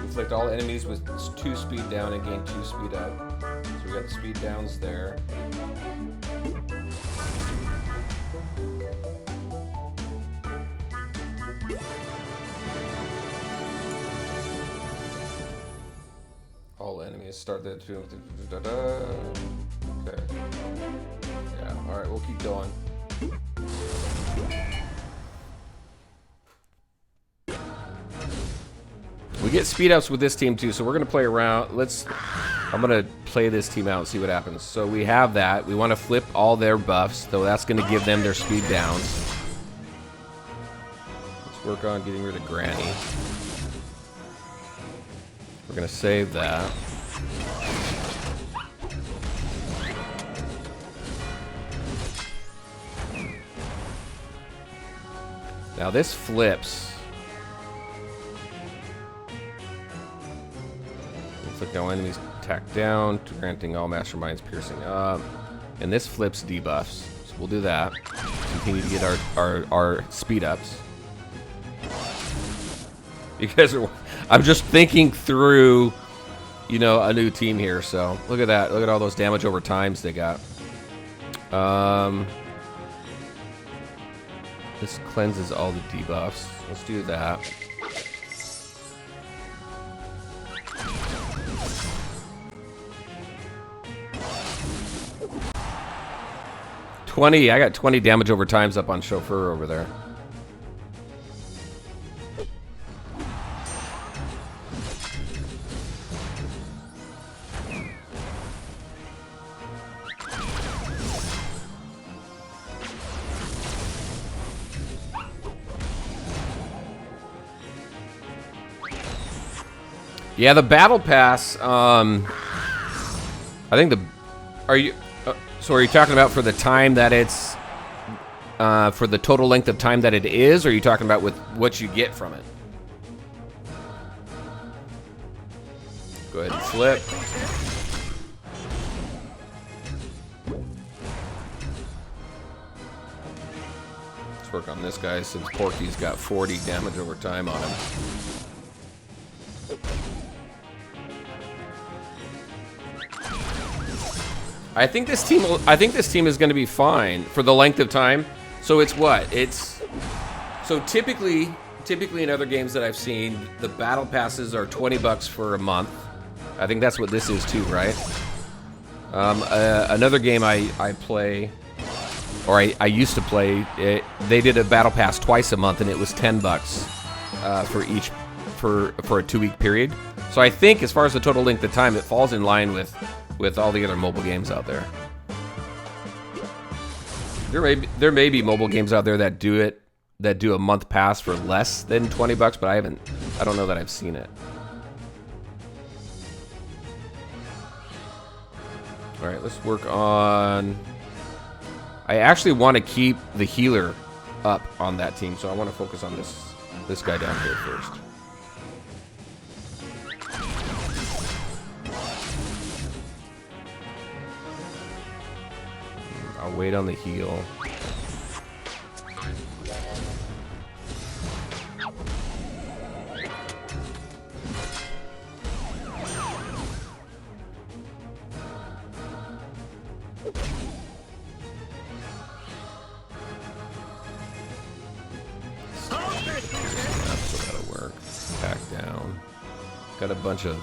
Inflict all enemies with 2 speed down and gain 2 speed up. So we got the speed downs there. All enemies start that. Okay. Yeah. All right. We'll keep going. We get speed ups with this team too, so we're gonna play around. I'm gonna play this team out and see what happens. So we have that. We want to flip all their buffs, so that's gonna give them their speed downs. Let's work on getting rid of Granny. We're gonna save that. Now this flips. Inflict all enemies attack down, granting all masterminds piercing up. And this flips debuffs. So we'll do that. Continue to get our speed ups. You guys are, I'm just thinking through, you know, a new team here. So look at that. Look at all those damage over times they got. This cleanses all the debuffs. Let's do that. I got 20 damage over times up on Chauffeur over there. Yeah, the battle pass. I think are you talking about for the time that it's for the total length of time that it is, or are you talking about with what you get from it? Go ahead and flip. Let's work on this guy since Porky's got 40 damage over time on him. I think this team is going to be fine for the length of time. So it's what? So typically in other games that I've seen, the battle passes are $20 for a month. I think that's what this is too, right? Another game I play, or I used to play, they did a battle pass twice a month, and it was $10 for each for a 2-week period. So I think as far as the total length of time, it falls in line with all the other mobile games out there. There may be mobile games out there that do a month pass for less than $20, but I don't know that I've seen it. All right, let's work on. I actually want to keep the healer up on that team, so I want to focus on this guy down here first. I'll wait on the heal. So that'll work. Back down. Got a bunch of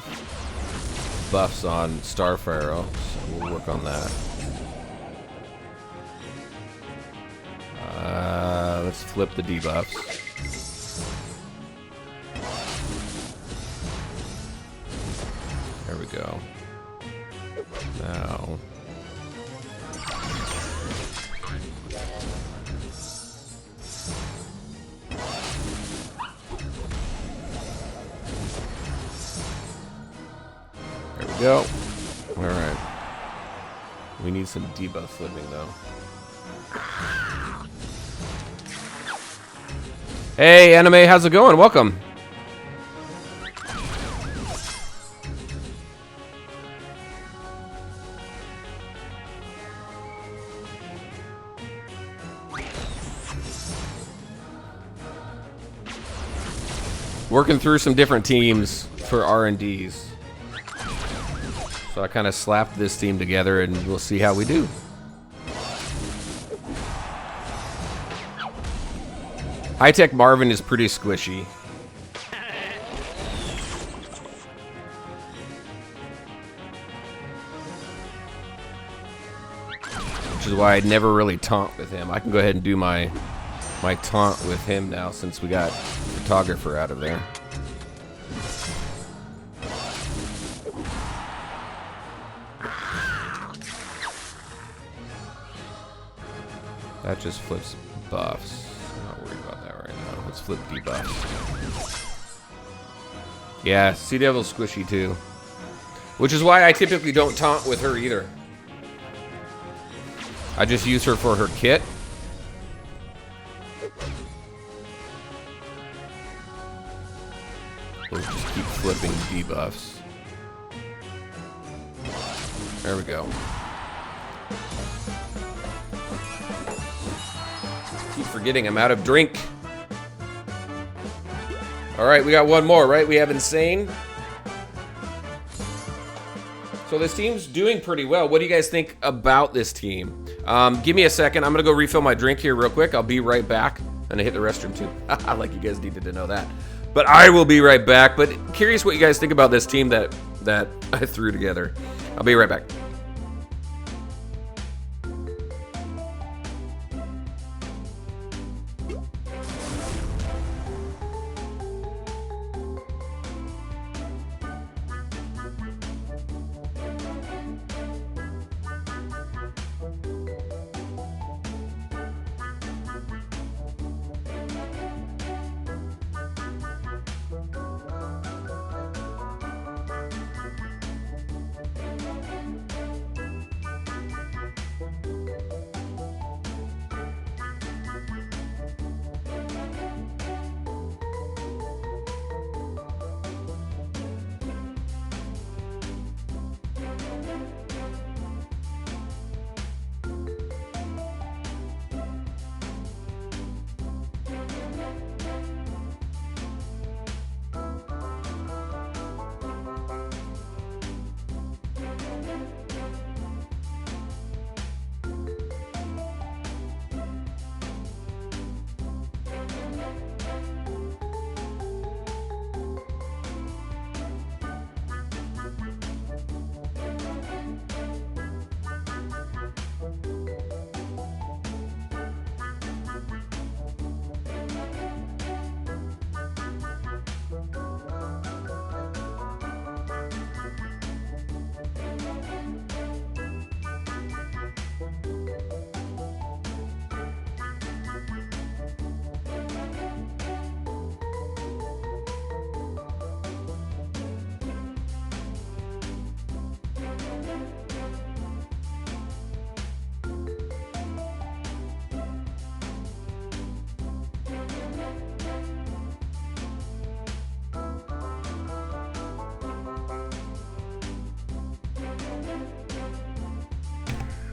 buffs on Starfaro, so we'll work on that. Let's flip the debuffs. There we go. Now. There we go. All right. We need some debuff flipping though. Hey, Anime, how's it going? Welcome. Working through some different teams for R&Ds. So I kind of slapped this team together and we'll see how we do. High-Tech Marvin is pretty squishy. Which is why I'd never really taunt with him. I can go ahead and do my taunt with him now since we got Photographer out of there. That just flips buffs. I'm not worried about that right now. Let's flip debuffs. Yeah, Sea Devil's squishy too. Which is why I typically don't taunt with her either. I just use her for her kit. We'll just keep flipping debuffs. There we go. Keep forgetting I'm out of drink. Alright, we got one more, right? We have Insane. So this team's doing pretty well. What do you guys think about this team? Give me a second. I'm going to go refill my drink here real quick. I'll be right back. And I hit the restroom too. Like you guys needed to know that. But I will be right back. But curious what you guys think about this team that I threw together. I'll be right back.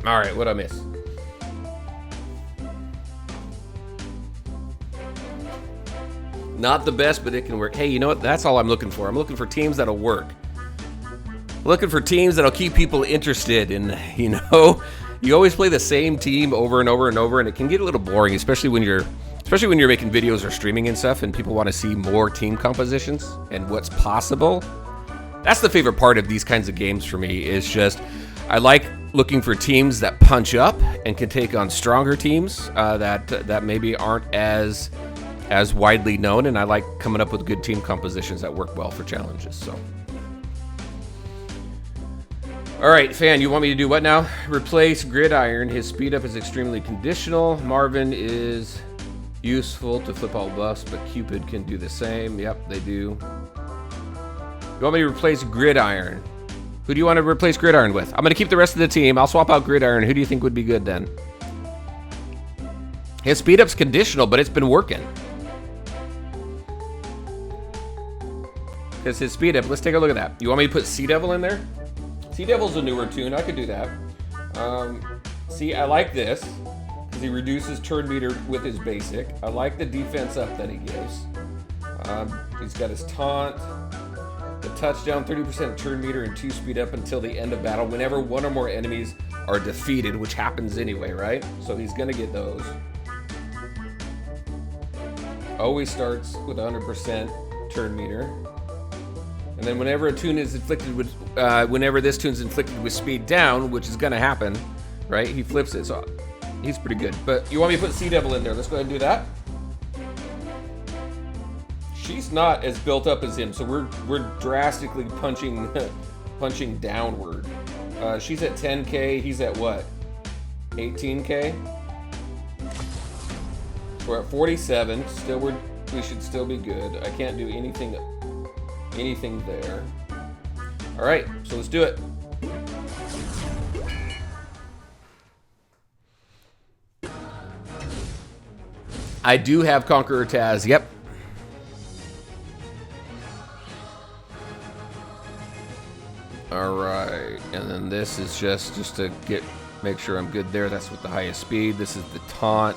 All right, what'd I miss? Not the best, but it can work. Hey, you know what? That's all I'm looking for. I'm looking for teams that'll work. Looking for teams that'll keep people interested. And, you know, you always play the same team over and over and over, and it can get a little boring, especially when you're making videos or streaming and stuff, and people want to see more team compositions and what's possible. That's the favorite part of these kinds of games for me, is just I like looking for teams that punch up and can take on stronger teams that maybe aren't as widely known, and I like coming up with good team compositions that work well for challenges. So, all right, Fan, you want me to do what now? Replace Gridiron. His speed up is extremely conditional. Marvin is useful to flip all buffs, but Cupid can do the same. Yep, they do. You want me to replace Gridiron? Who do you want to replace Gridiron with? I'm going to keep the rest of the team. I'll swap out Gridiron. Who do you think would be good then? His speed up's conditional, but it's been working. Because his speed up, let's take a look at that. You want me to put Sea Devil in there? Sea Devil's a newer tune. I could do that. See, I like this because he reduces turn meter with his basic. I like the defense up that he gives. He's got his taunt. The touchdown, 30% turn meter, and 2 speed up until the end of battle whenever one or more enemies are defeated, which happens anyway, right? So he's going to get those. Always starts with 100% turn meter. And then whenever a tune is inflicted with, whenever this tune's inflicted with speed down, which is going to happen, right? He flips it, so he's pretty good. But you want me to put Sea Devil in there? Let's go ahead and do that. She's not as built up as him, so we're drastically punching downward. She's at 10K. He's at what? 18K. We're at 47. Still, we should still be good. I can't do anything there. All right, so let's do it. I do have Conqueror Taz. Yep. All right, and then this is just to make sure I'm good there. That's with the highest speed. This is the taunt.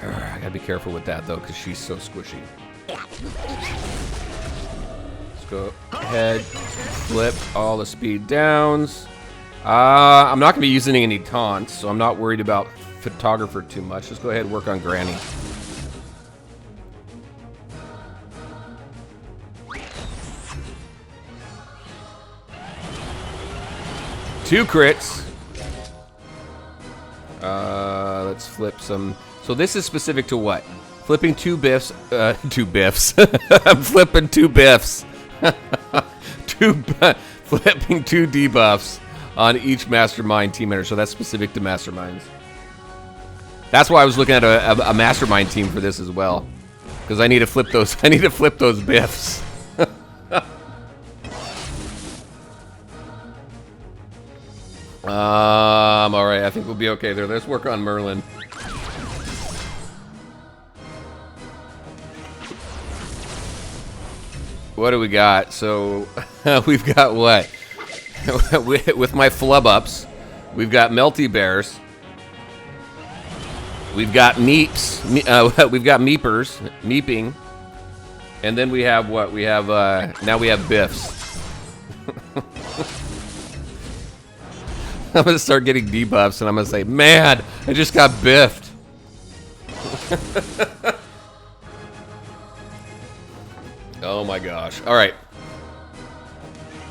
I gotta be careful with that though, because she's so squishy. Let's go ahead, flip all the speed downs. I'm not gonna be using any taunts, so I'm not worried about Photographer too much. Let's go ahead and work on Granny. Two crits. Let's flip some. So this is specific to what? Flipping 2 biffs. 2 biffs. I'm flipping 2 biffs. Flipping 2 debuffs on each Mastermind team member. So that's specific to Masterminds. That's why I was looking at a Mastermind team for this as well, because I need to flip those. I need to flip those biffs. All right, I think we'll be okay there. Let's work on Merlin. What do we got? So we've got what? With my flub ups, we've got Melty Bears. We've got Meeps. We've got Meepers, Meeping, and then we have what? We have now we have Biffs. I'm gonna start getting debuffs, and I'm gonna say, "Man, I just got biffed." Oh my gosh! All right,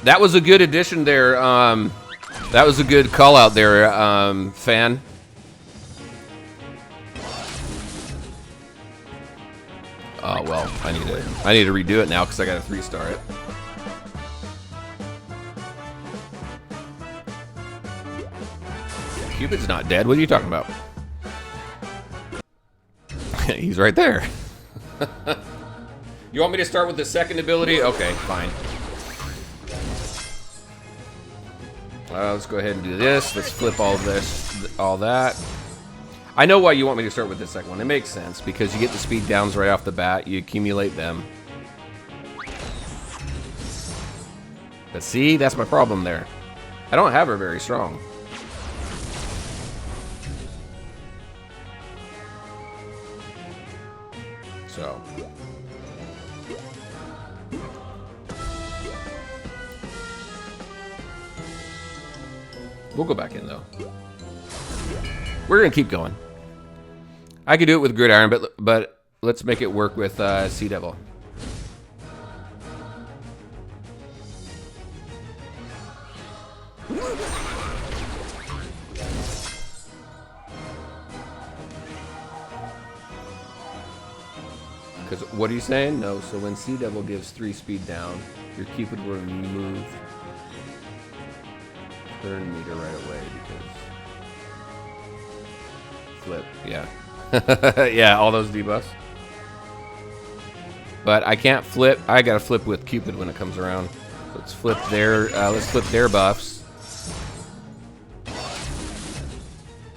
that was a good addition there. That was a good call out there, Fan. Oh well, I need to redo it now because I got to 3-star it. Cupid's not dead. What are you talking about? He's right there. You want me to start with the second ability? Okay, fine. Let's go ahead and do this. Let's flip all this, all that. I know why you want me to start with the second one. It makes sense because you get the speed downs right off the bat. You accumulate them. But see, that's my problem there. I don't have her very strong. So. We'll go back in, though. We're going to keep going. I could do it with Gridiron, but let's make it work with Sea Devil. What are you saying? No, so when Sea Devil gives 3 speed down, your Cupid will remove turn meter right away because flip, yeah. Yeah, all those debuffs. But I can't flip. I gotta flip with Cupid when it comes around. Let's flip their buffs.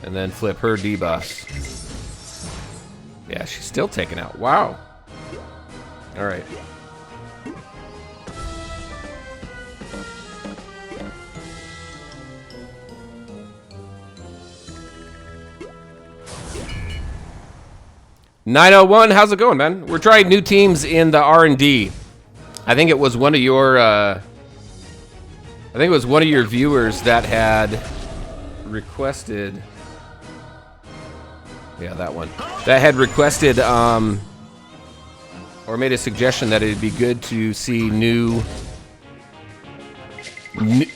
And then flip her debuffs. Yeah, she's still taken out. Wow. All right. $901, how's it going, man? We're trying new teams in the R&D. I think it was one of your viewers that had requested. Yeah, that one. That had requested or made a suggestion that it'd be good to see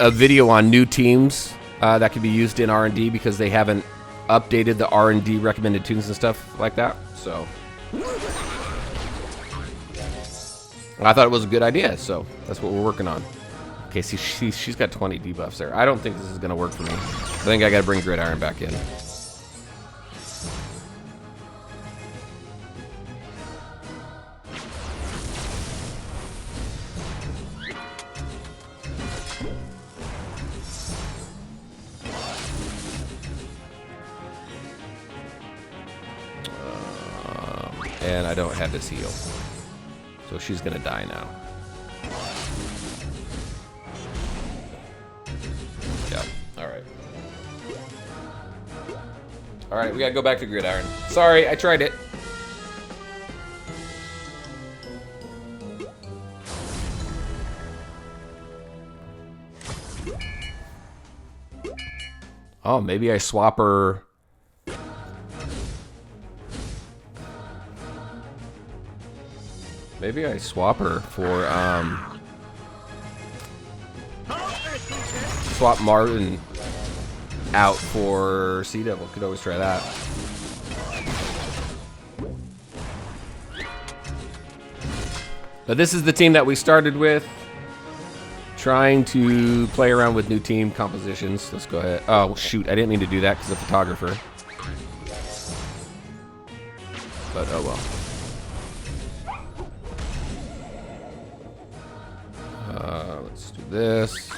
a video on new teams that could be used in R&D because they haven't updated the R&D recommended tunes and stuff like that. So I thought it was a good idea, so that's what we're working on. Okay, see, she's got 20 debuffs there. I don't think this is going to work for me. I think I got to bring Gridiron back in. And I don't have this heal. So she's gonna die now. Yep, alright. Alright, we gotta go back to Gridiron. Sorry, I tried it. Oh, maybe I swap her. Maybe I swap her for, swap Martin out for Sea Devil. Could always try that. But this is the team that we started with. Trying to play around with new team compositions. Let's go ahead. Oh, shoot. I didn't mean to do that because of the photographer. But, oh well. Let's do this.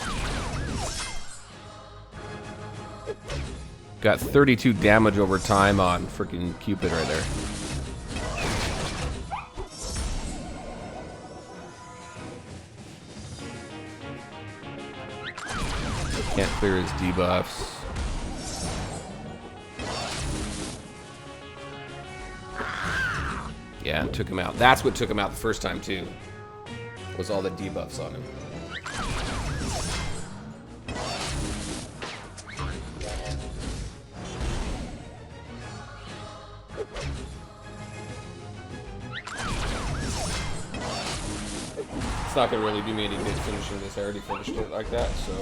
Got 32 damage over time on freaking Cupid right there. Can't clear his debuffs. Yeah, and took him out. That's what took him out the first time too. Was all the debuffs on him. It's not gonna really do me any good finishing this. I already finished it like that, so.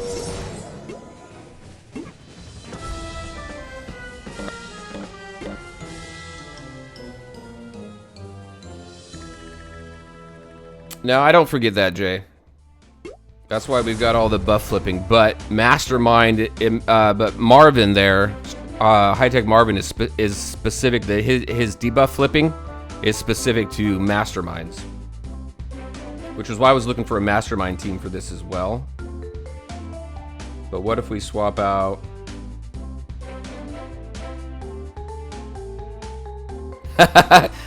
No, I don't forget that, Jay. That's why we've got all the buff flipping. But Mastermind, but Marvin there, High Tech Marvin is specific. His debuff flipping is specific to Masterminds, which is why I was looking for a Mastermind team for this as well. But what if we swap out?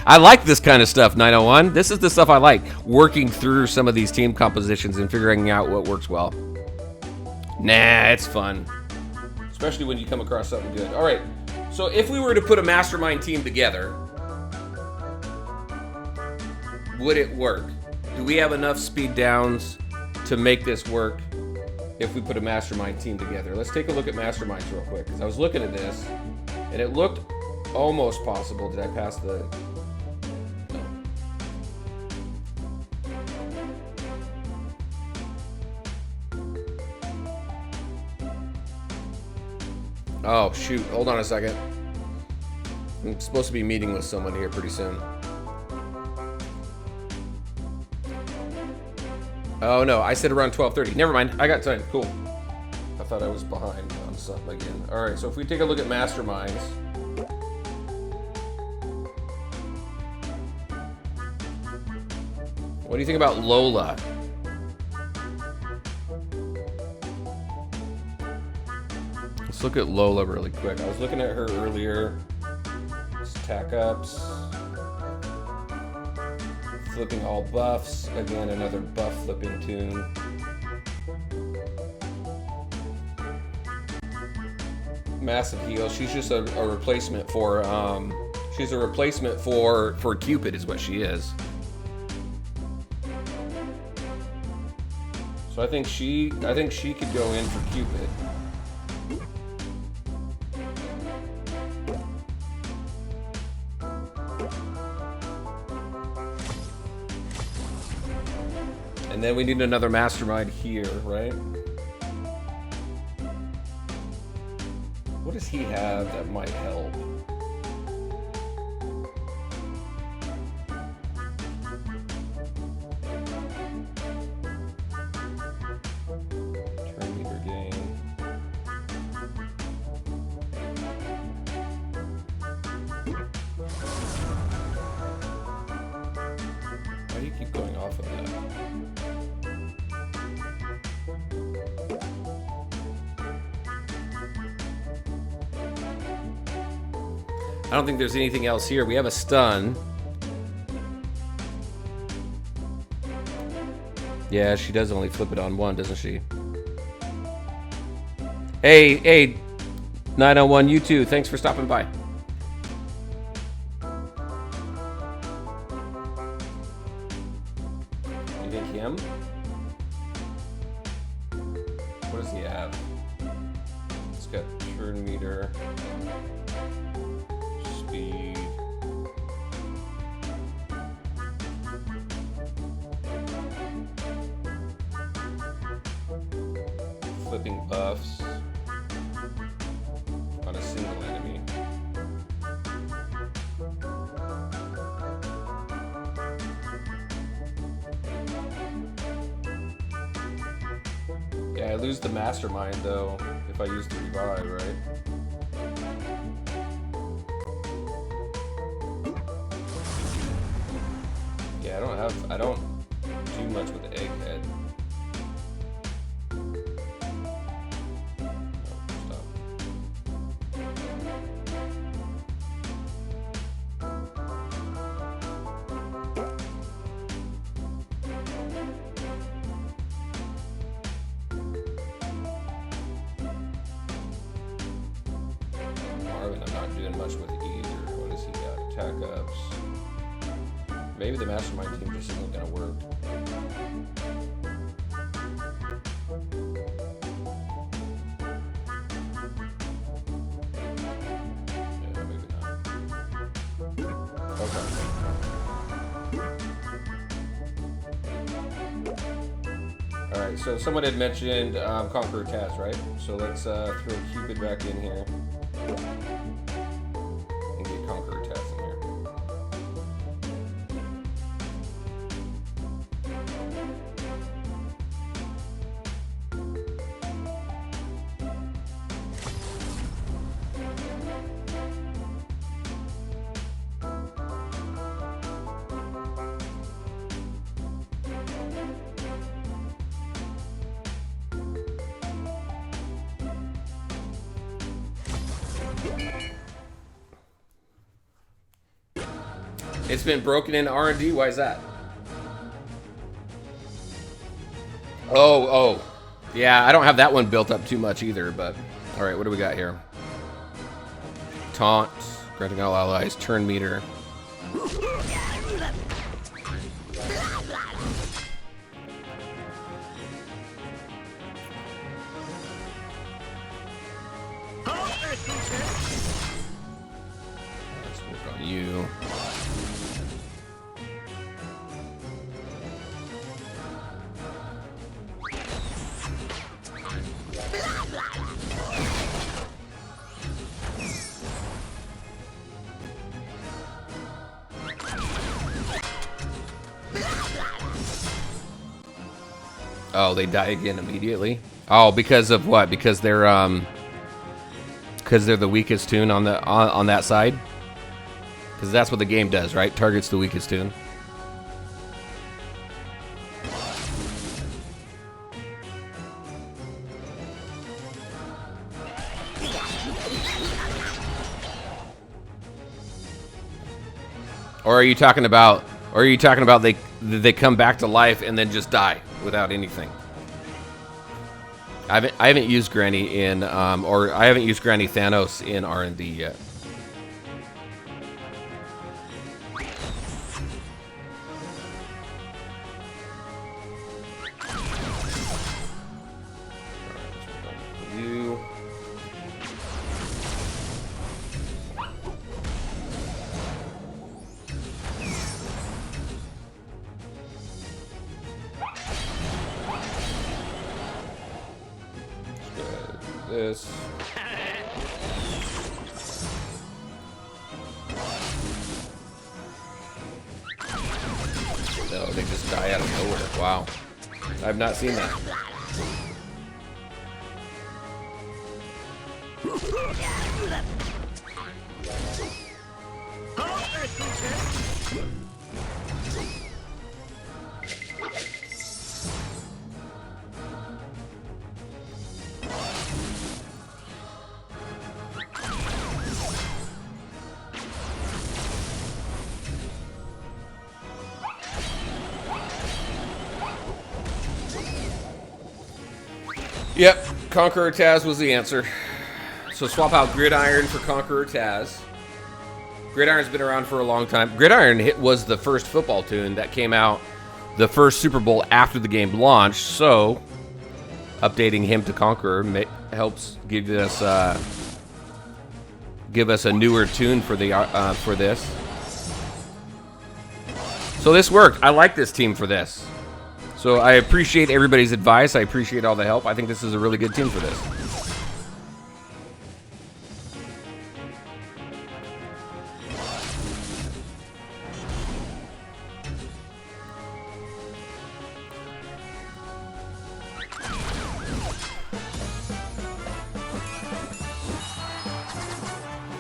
I like this kind of stuff, 901. This is the stuff I like. Working through some of these team compositions and figuring out what works well. Nah, it's fun. Especially when you come across something good. All right, so if we were to put a Mastermind team together, would it work? Do we have enough speed downs to make this work if we put a Mastermind team together? Let's take a look at Masterminds real quick, because I was looking at this, and it looked almost possible. Did I pass the... No. Oh, shoot. Hold on a second. I'm supposed to be meeting with someone here pretty soon. Oh no, I said around 12:30. Never mind, I got time. Cool. I thought I was behind on something again. All right, so if we take a look at masterminds. What do you think about Lola? Let's look at Lola really quick. I was looking at her earlier. Tack ups. Flipping all buffs. Again, another buff flipping tune. Massive heal. She's just a replacement for she's a replacement for Cupid is what she is. So I think she could go in for Cupid. And then we need another mastermind here, right? What does he have that might help? Turn meter gain. Why do you keep going off of that? I don't think there's anything else here. We have a stun. Yeah, she does only flip it on one, doesn't she? Hey, 901, you too. Thanks for stopping by. You think him? What does he have? It's got turn meter. Speed. Flipping buffs on a single enemy. Yeah, I lose the mastermind though if I use the revive, right? Yeah, I don't do much with the egghead. Marvin, I'm not doing much with either. What does he got? Attack ups. Maybe the mastermind team just isn't gonna work. Yeah, maybe not. Okay. Alright, so someone had mentioned Conqueror Taz, right? So let's throw Cupid back in here. And get Conqueror Taz in here. It's been broken into R&D. Why is that? Oh. Yeah, I don't have that one built up too much either, but... Alright, what do we got here? Taunt. Granting all allies. Turn meter. Let's work on you. Oh, they die again immediately. Oh, because of what? Because they're the weakest toon on the on that side. Because that's what the game does, right? Targets the weakest toon. Or are you talking about? Or are you talking about they come back to life and then just die without anything? I haven't used Granny in or I haven't used Granny Thanos in R&D yet. This. No, they just die out of nowhere. Wow. I've not seen that. Yep, Conqueror Taz was the answer. So swap out Gridiron for Conqueror Taz. Gridiron's been around for a long time. Gridiron was the first football toon that came out the first Super Bowl after the game launched, so updating him to Conqueror helps give us a newer toon for this. So this worked. I like this team for this. So I appreciate everybody's advice. I appreciate all the help. I think this is a really good team for this.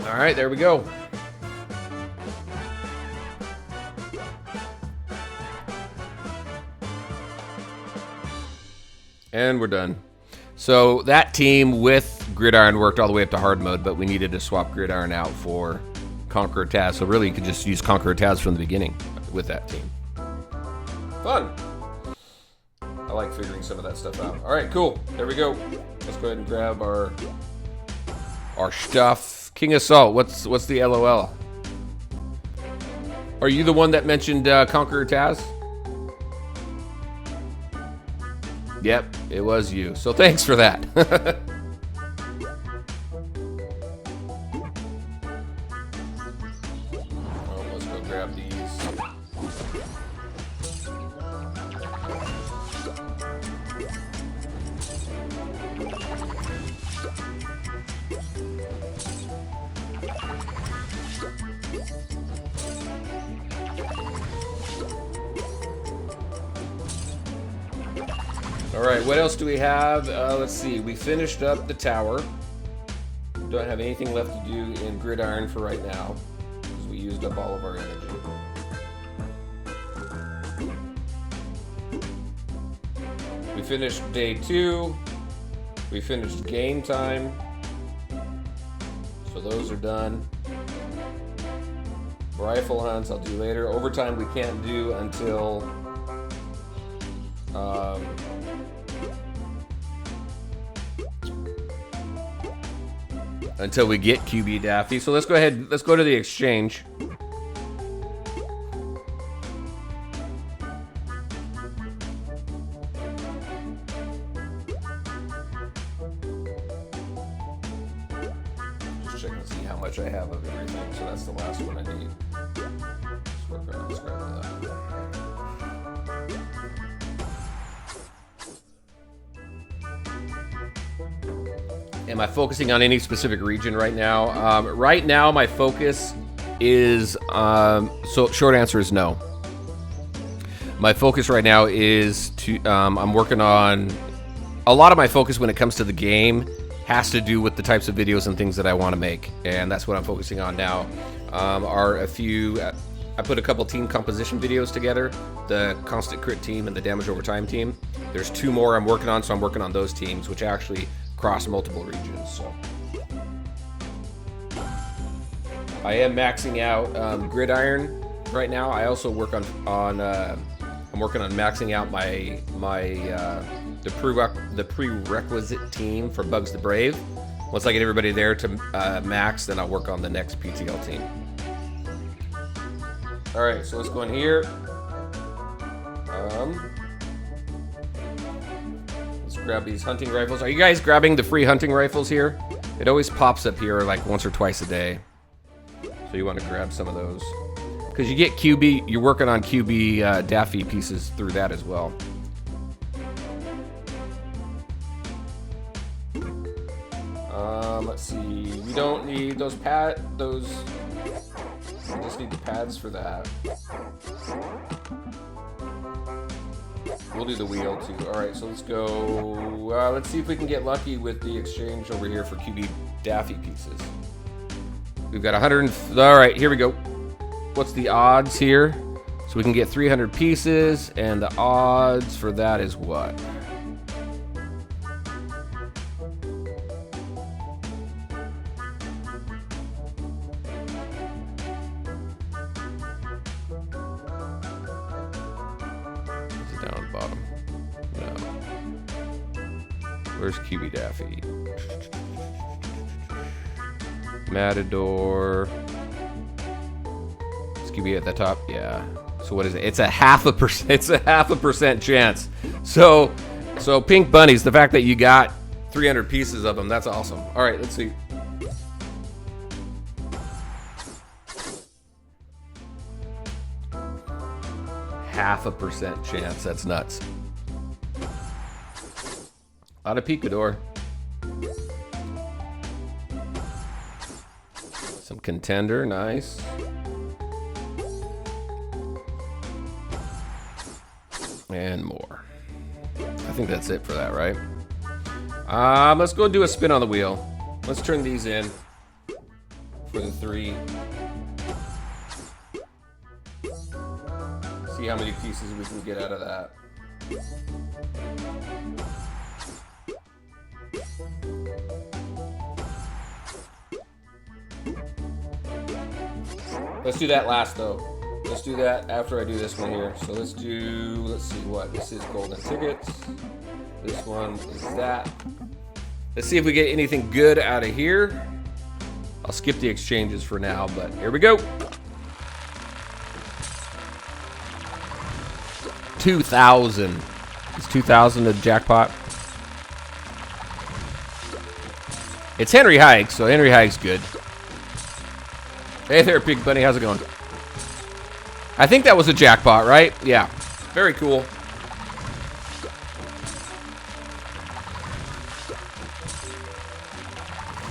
All right, there we go. And we're done. So that team with Gridiron worked all the way up to hard mode, but we needed to swap Gridiron out for Conqueror Taz. So really, you could just use Conqueror Taz from the beginning with that team. Fun. I like figuring some of that stuff out. All right, cool. There we go. Let's go ahead and grab our stuff. King Assault. What's the LOL? Are you the one that mentioned Conqueror Taz? Yep, it was you. So thanks for that. Oh, let's go grab these. All right, what else do we have? Let's see. We finished up the tower. Don't have anything left to do in Gridiron for right now because we used up all of our energy. We finished day 2. We finished game time. So those are done. Rifle hunts I'll do later. Overtime we can't do until we get QB Daffy. So let's go ahead. Let's go to the exchange. Just checking to see how much I have of everything. So that's the last one I need. Let's work on this. Grab that. Am I focusing on any specific region right now? Right now, my focus is, so short answer is no. my focus right now is to, I'm working on, a lot of my focus when it comes to the game has to do with the types of videos and things that I want to make. And that's what I'm focusing on now. Are a few, I put a couple team composition videos together, the constant crit team and the damage over time team. There's 2 more I'm working on, so I'm working on those teams, which actually cross multiple regions. So I am maxing out Gridiron right now. I also work on I'm working on maxing out the prerequisite team for Bugs the Brave. Once I get everybody there to max, then I'll work on the next PTL team. All right, so let's go in here. Let's grab these hunting rifles. Are you guys grabbing the free hunting rifles here? It always pops up here like once or twice a day. So you want to grab some of those. Because you get QB, you're working on QB Daffy pieces through that as well. Let's see, we don't need those we just need the pads for that. We'll do the wheel too. All right, so let's go, let's see if we can get lucky with the exchange over here for QB Daffy pieces. We've got 100, all right, here we go. What's the odds here? So we can get 300 pieces, and the odds for that is what? Is it down at the bottom? No. Where's QB Daffy? Matador. QB at the top, yeah. So what is it? It's a 0.5%. It's a 0.5% chance. So pink bunnies. The fact that you got 300 pieces of them, that's awesome. All right, let's see. Half a percent chance. That's nuts. A lot of picador. Some contender, nice. And more. I think that's it for that, right? Let's go do a spin on the wheel. Let's turn these in for the 3. See how many pieces we can get out of that. Let's do that last though. Let's do that after I do this one here. So let's see what, this is golden tickets. This one is that. Let's see if we get anything good out of here. I'll skip the exchanges for now, but here we go. 2,000. Is 2,000 a jackpot? It's Henry Hike, so Henry Hike's good. Hey there, Pig Bunny, how's it going? I think that was a jackpot, right? Yeah. Very cool.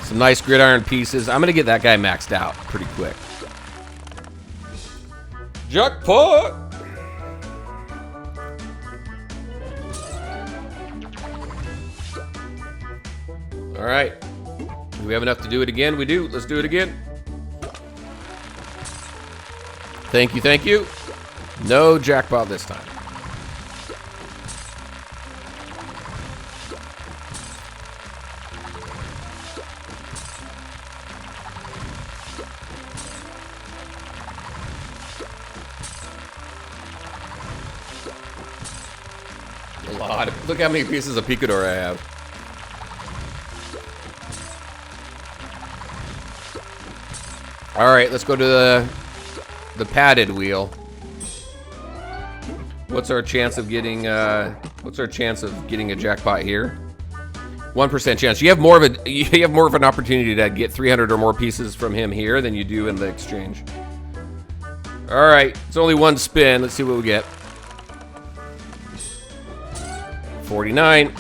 Some nice gridiron pieces. I'm going to get that guy maxed out pretty quick. Jackpot! All right. Do we have enough to do it again? We do. Let's do it again. Thank you, thank you. No jackpot this time. A lot. Look how many pieces of picador I have. All right, let's go to the padded wheel. What's our chance of getting a jackpot here? 1% chance. You have more of an opportunity to get 300 or more pieces from him here than you do in the exchange. All right, it's only one spin. Let's see what we get. 49.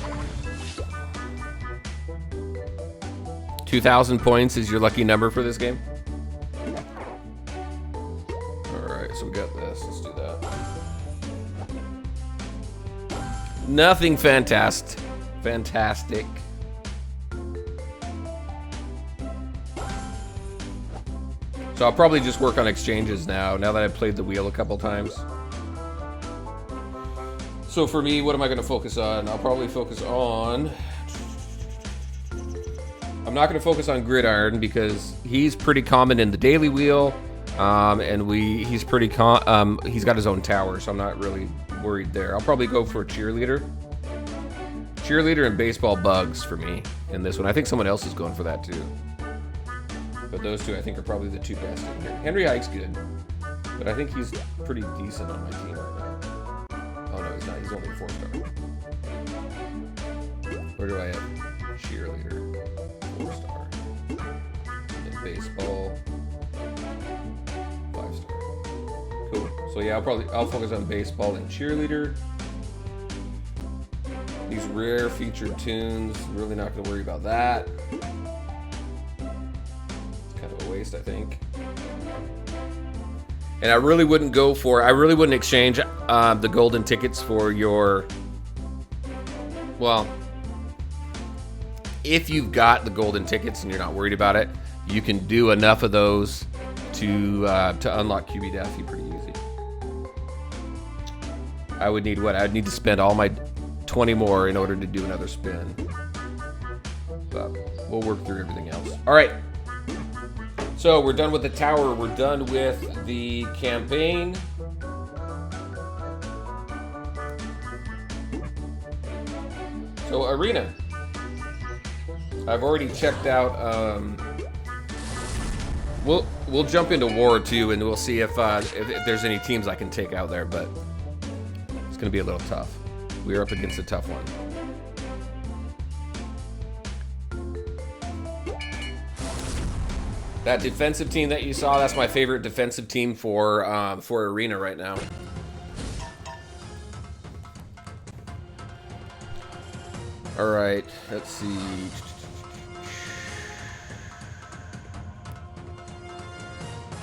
2,000 points is your lucky number for this game. So we got this. Let's do that. Nothing fantastic. Fantastic. So I'll probably just work on exchanges now that I've played the wheel a couple times. So for me, what am I going to focus on? I'll probably focus on... I'm not going to focus on Gridiron because he's pretty common in the daily wheel. And he's pretty he's got his own tower, so I'm not really worried there. I'll probably go for Cheerleader. Cheerleader and Baseball Bugs for me in this one. I think someone else is going for that too. But those two I think are probably the two best in here. Henry Ike's good, but I think he's pretty decent on my team right now. Oh no, he's not. He's only 4-star. Where do I have Cheerleader? 4-star. And Baseball. 5-star. Cool. So yeah, I'll focus on Baseball and Cheerleader. These rare featured tunes, really not going to worry about that. It's kind of a waste, I think. And I really wouldn't exchange the golden tickets for your... Well, if you've got the golden tickets and you're not worried about it, you can do enough of those to unlock QB Daffy pretty easy. I would need what? I'd need to spend all my 20 more in order to do another spin. But we'll work through everything else. All right. So we're done with the tower. We're done with the campaign. So arena. I've already checked out. We'll jump into war too, and we'll see if there's any teams I can take out there. But it's going to be a little tough. We're up against a tough one. That defensive team that you saw, that's my favorite defensive team for Arena right now. All right, let's see.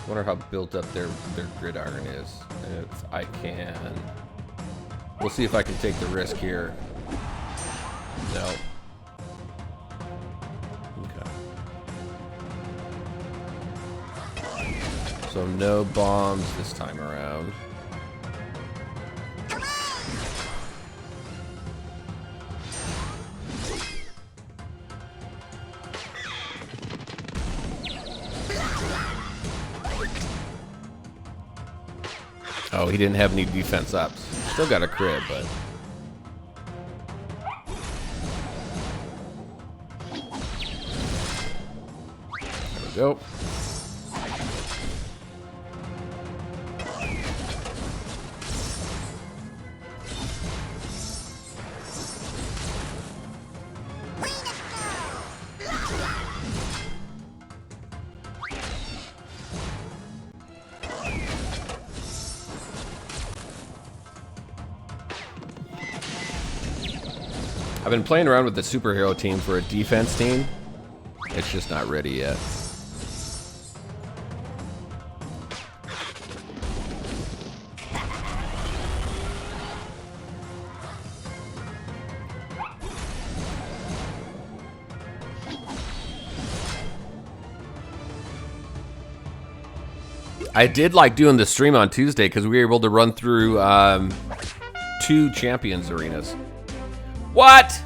Wonder how built up their gridiron is. If I can... We'll see if I can take the risk here. No. Okay. So no bombs this time around. Oh, he didn't have any defense ups. Still got a crib, but... There we go. I've been playing around with the superhero team for a defense team. It's just not ready yet. I did like doing the stream on Tuesday because we were able to run through 2 champions arenas. What?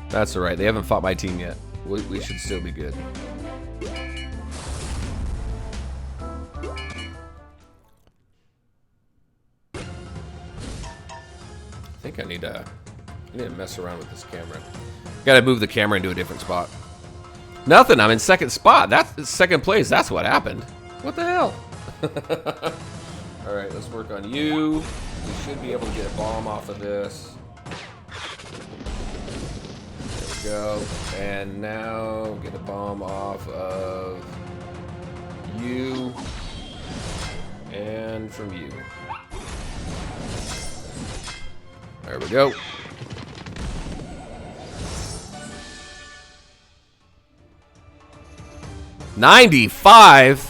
That's all right. They haven't fought my team yet. We should still be good. I think I need to mess around with this camera. Gotta move the camera into a different spot. Nothing. I'm in second spot. That's second place. That's what happened. What the hell? All right, let's work on you. We should be able to get a bomb off of this. There we go. And now get a bomb off of you and from you. There we go. $95.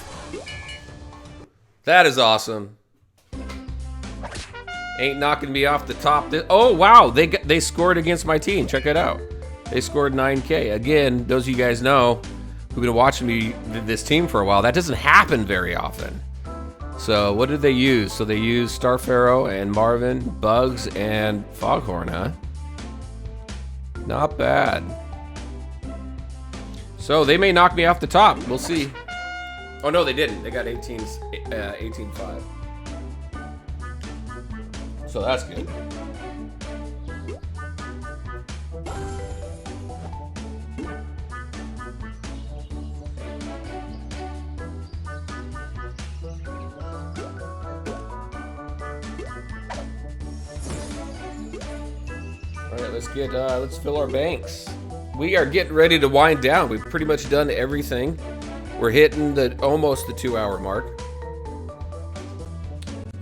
That is awesome. Ain't knocking me off the top. Oh, wow. They scored against my team. Check it out. They scored 9K. Again, those of you guys know who've been watching me, this team for a while, that doesn't happen very often. So what did they use? So they used Star Pharaoh and Marvin, Bugs, and Foghorn, huh? Not bad. So they may knock me off the top. We'll see. Oh, no, they didn't. They got 18-5. So that's good. All right, let's fill our banks. We are getting ready to wind down. We've pretty much done everything. We're hitting almost the 2-hour mark.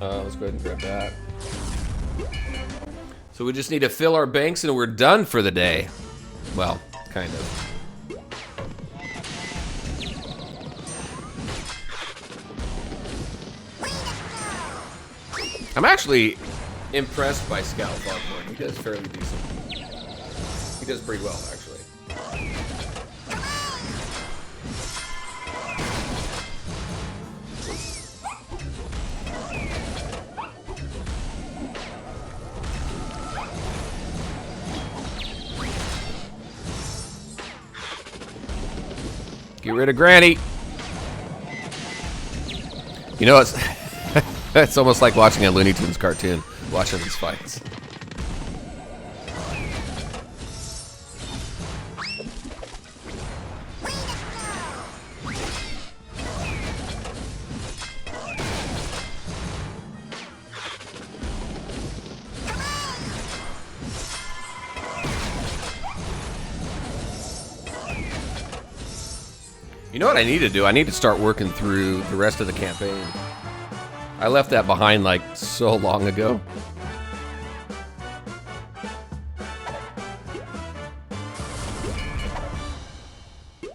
Let's go ahead and grab that. So we just need to fill our banks and we're done for the day. Well, kind of. I'm actually impressed by Scout Foghorn. He does fairly decent. He does pretty well, actually. Get rid of Granny. You know, it's almost like watching a Looney Tunes cartoon, watching these fights. You know what I need to do? I need to start working through the rest of the campaign. I left that behind like so long ago.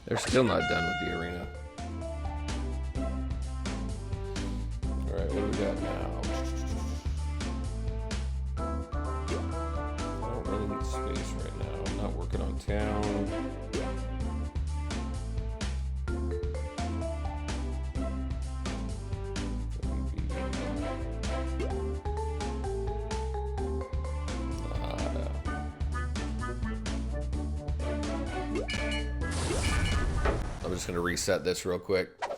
They're still not done with the arena. Alright, what do we got now? I don't really need space right now. I'm not working on town. I'm just going to reset this real quick. Let's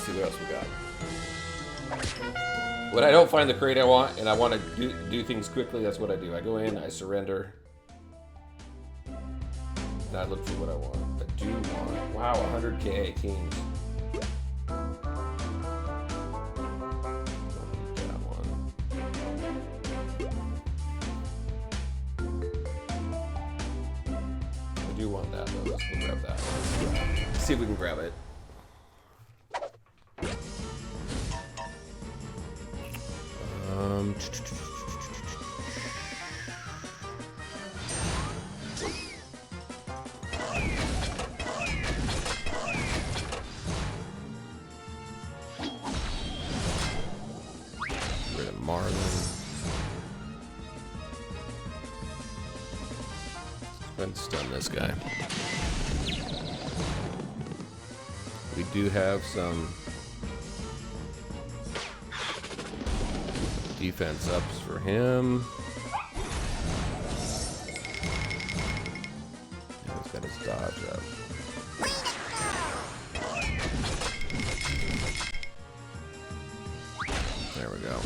see what else we got. When I don't find the crate I want and I want to do things quickly, that's what I do. I go in, I surrender. And I look for what I want. I do want, wow, 100K kings. That one. I do want that though. Let's go grab that. Let's see if we can grab it. Marlin. Let's stun this guy. We do have some defense ups for him. He's got his dodge up. There we go.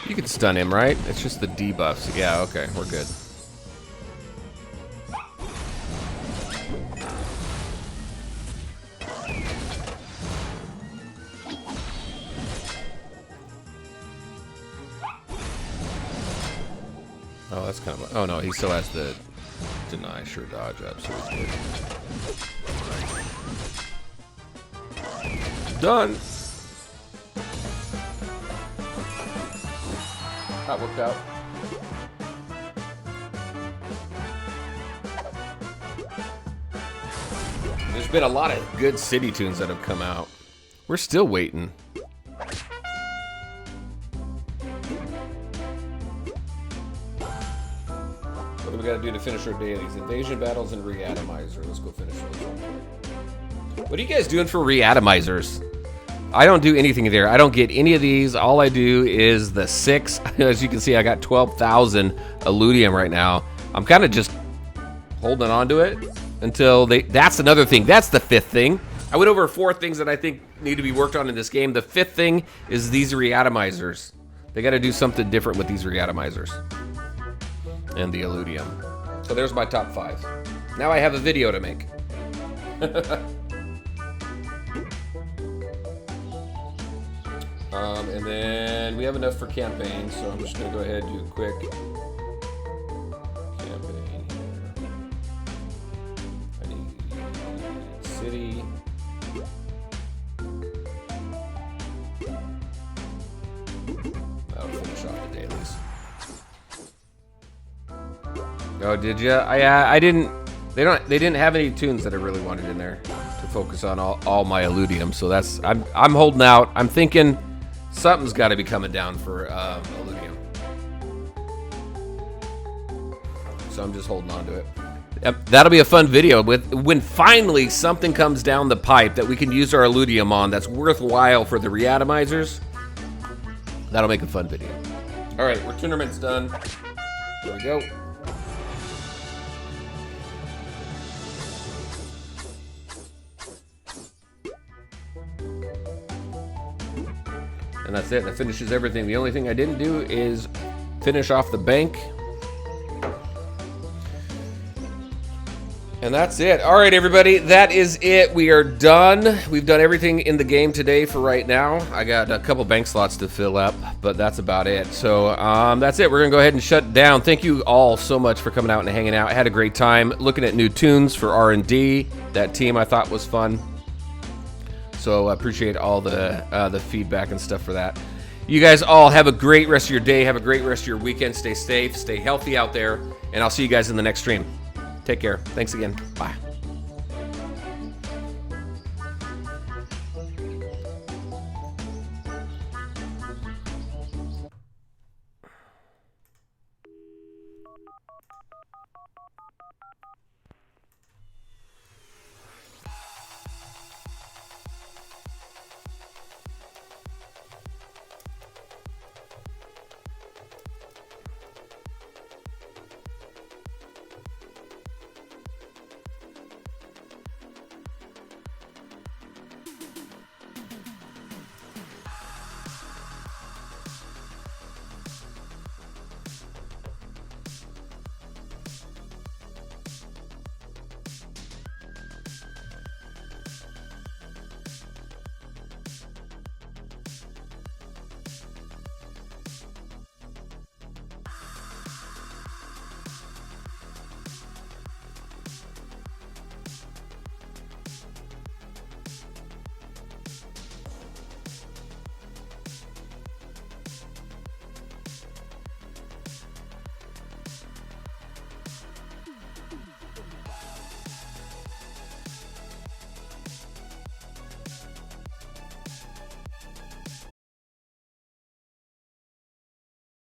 You can stun him, right? It's just the debuffs. Yeah, okay, we're good. Oh, that's kind of... Oh, no, he still has the deny, sure dodge up, so he's good. Done. That worked out. There's been a lot of good city tunes that have come out. We're still waiting. What do we gotta do to finish our dailies? Invasion battles and reatomizer. Let's go finish those. What are you guys doing for reatomizers? I don't do anything there. I don't get any of these. All I do is the 6. As you can see, I got 12,000 Illudium right now. I'm kind of just holding on to it until they... That's another thing. That's the 5th thing. I went over 4 things that I think need to be worked on in this game. The 5th thing is these reatomizers. They got to do something different with these reatomizers. And the Illudium. So there's my top 5. Now I have a video to make. And then we have enough for campaign, so I'm just going to go ahead and do a quick campaign here. I need city. I'll finish off the dailies. Oh, did you? I didn't. They didn't have any tunes that I really wanted in there to focus on all my Illudium. So that's I'm holding out. I'm thinking something's got to be coming down for Illudium. So I'm just holding on to it. Yep, that'll be a fun video with when finally something comes down the pipe that we can use our Illudium on that's worthwhile for the reatomizers. That'll make a fun video. All right, our tournament's done. There we go. And that's it. That finishes everything. The only thing I didn't do is finish off the bank. And that's it. All right, everybody. That is it. We are done. We've done everything in the game today for right now. I got a couple bank slots to fill up, but that's about it. So that's it. We're going to go ahead and shut it down. Thank you all so much for coming out and hanging out. I had a great time looking at new tunes for R&D. That team I thought was fun. So I appreciate all the feedback and stuff for that. You guys all have a great rest of your day. Have a great rest of your weekend. Stay safe. Stay healthy out there. And I'll see you guys in the next stream. Take care. Thanks again. Bye.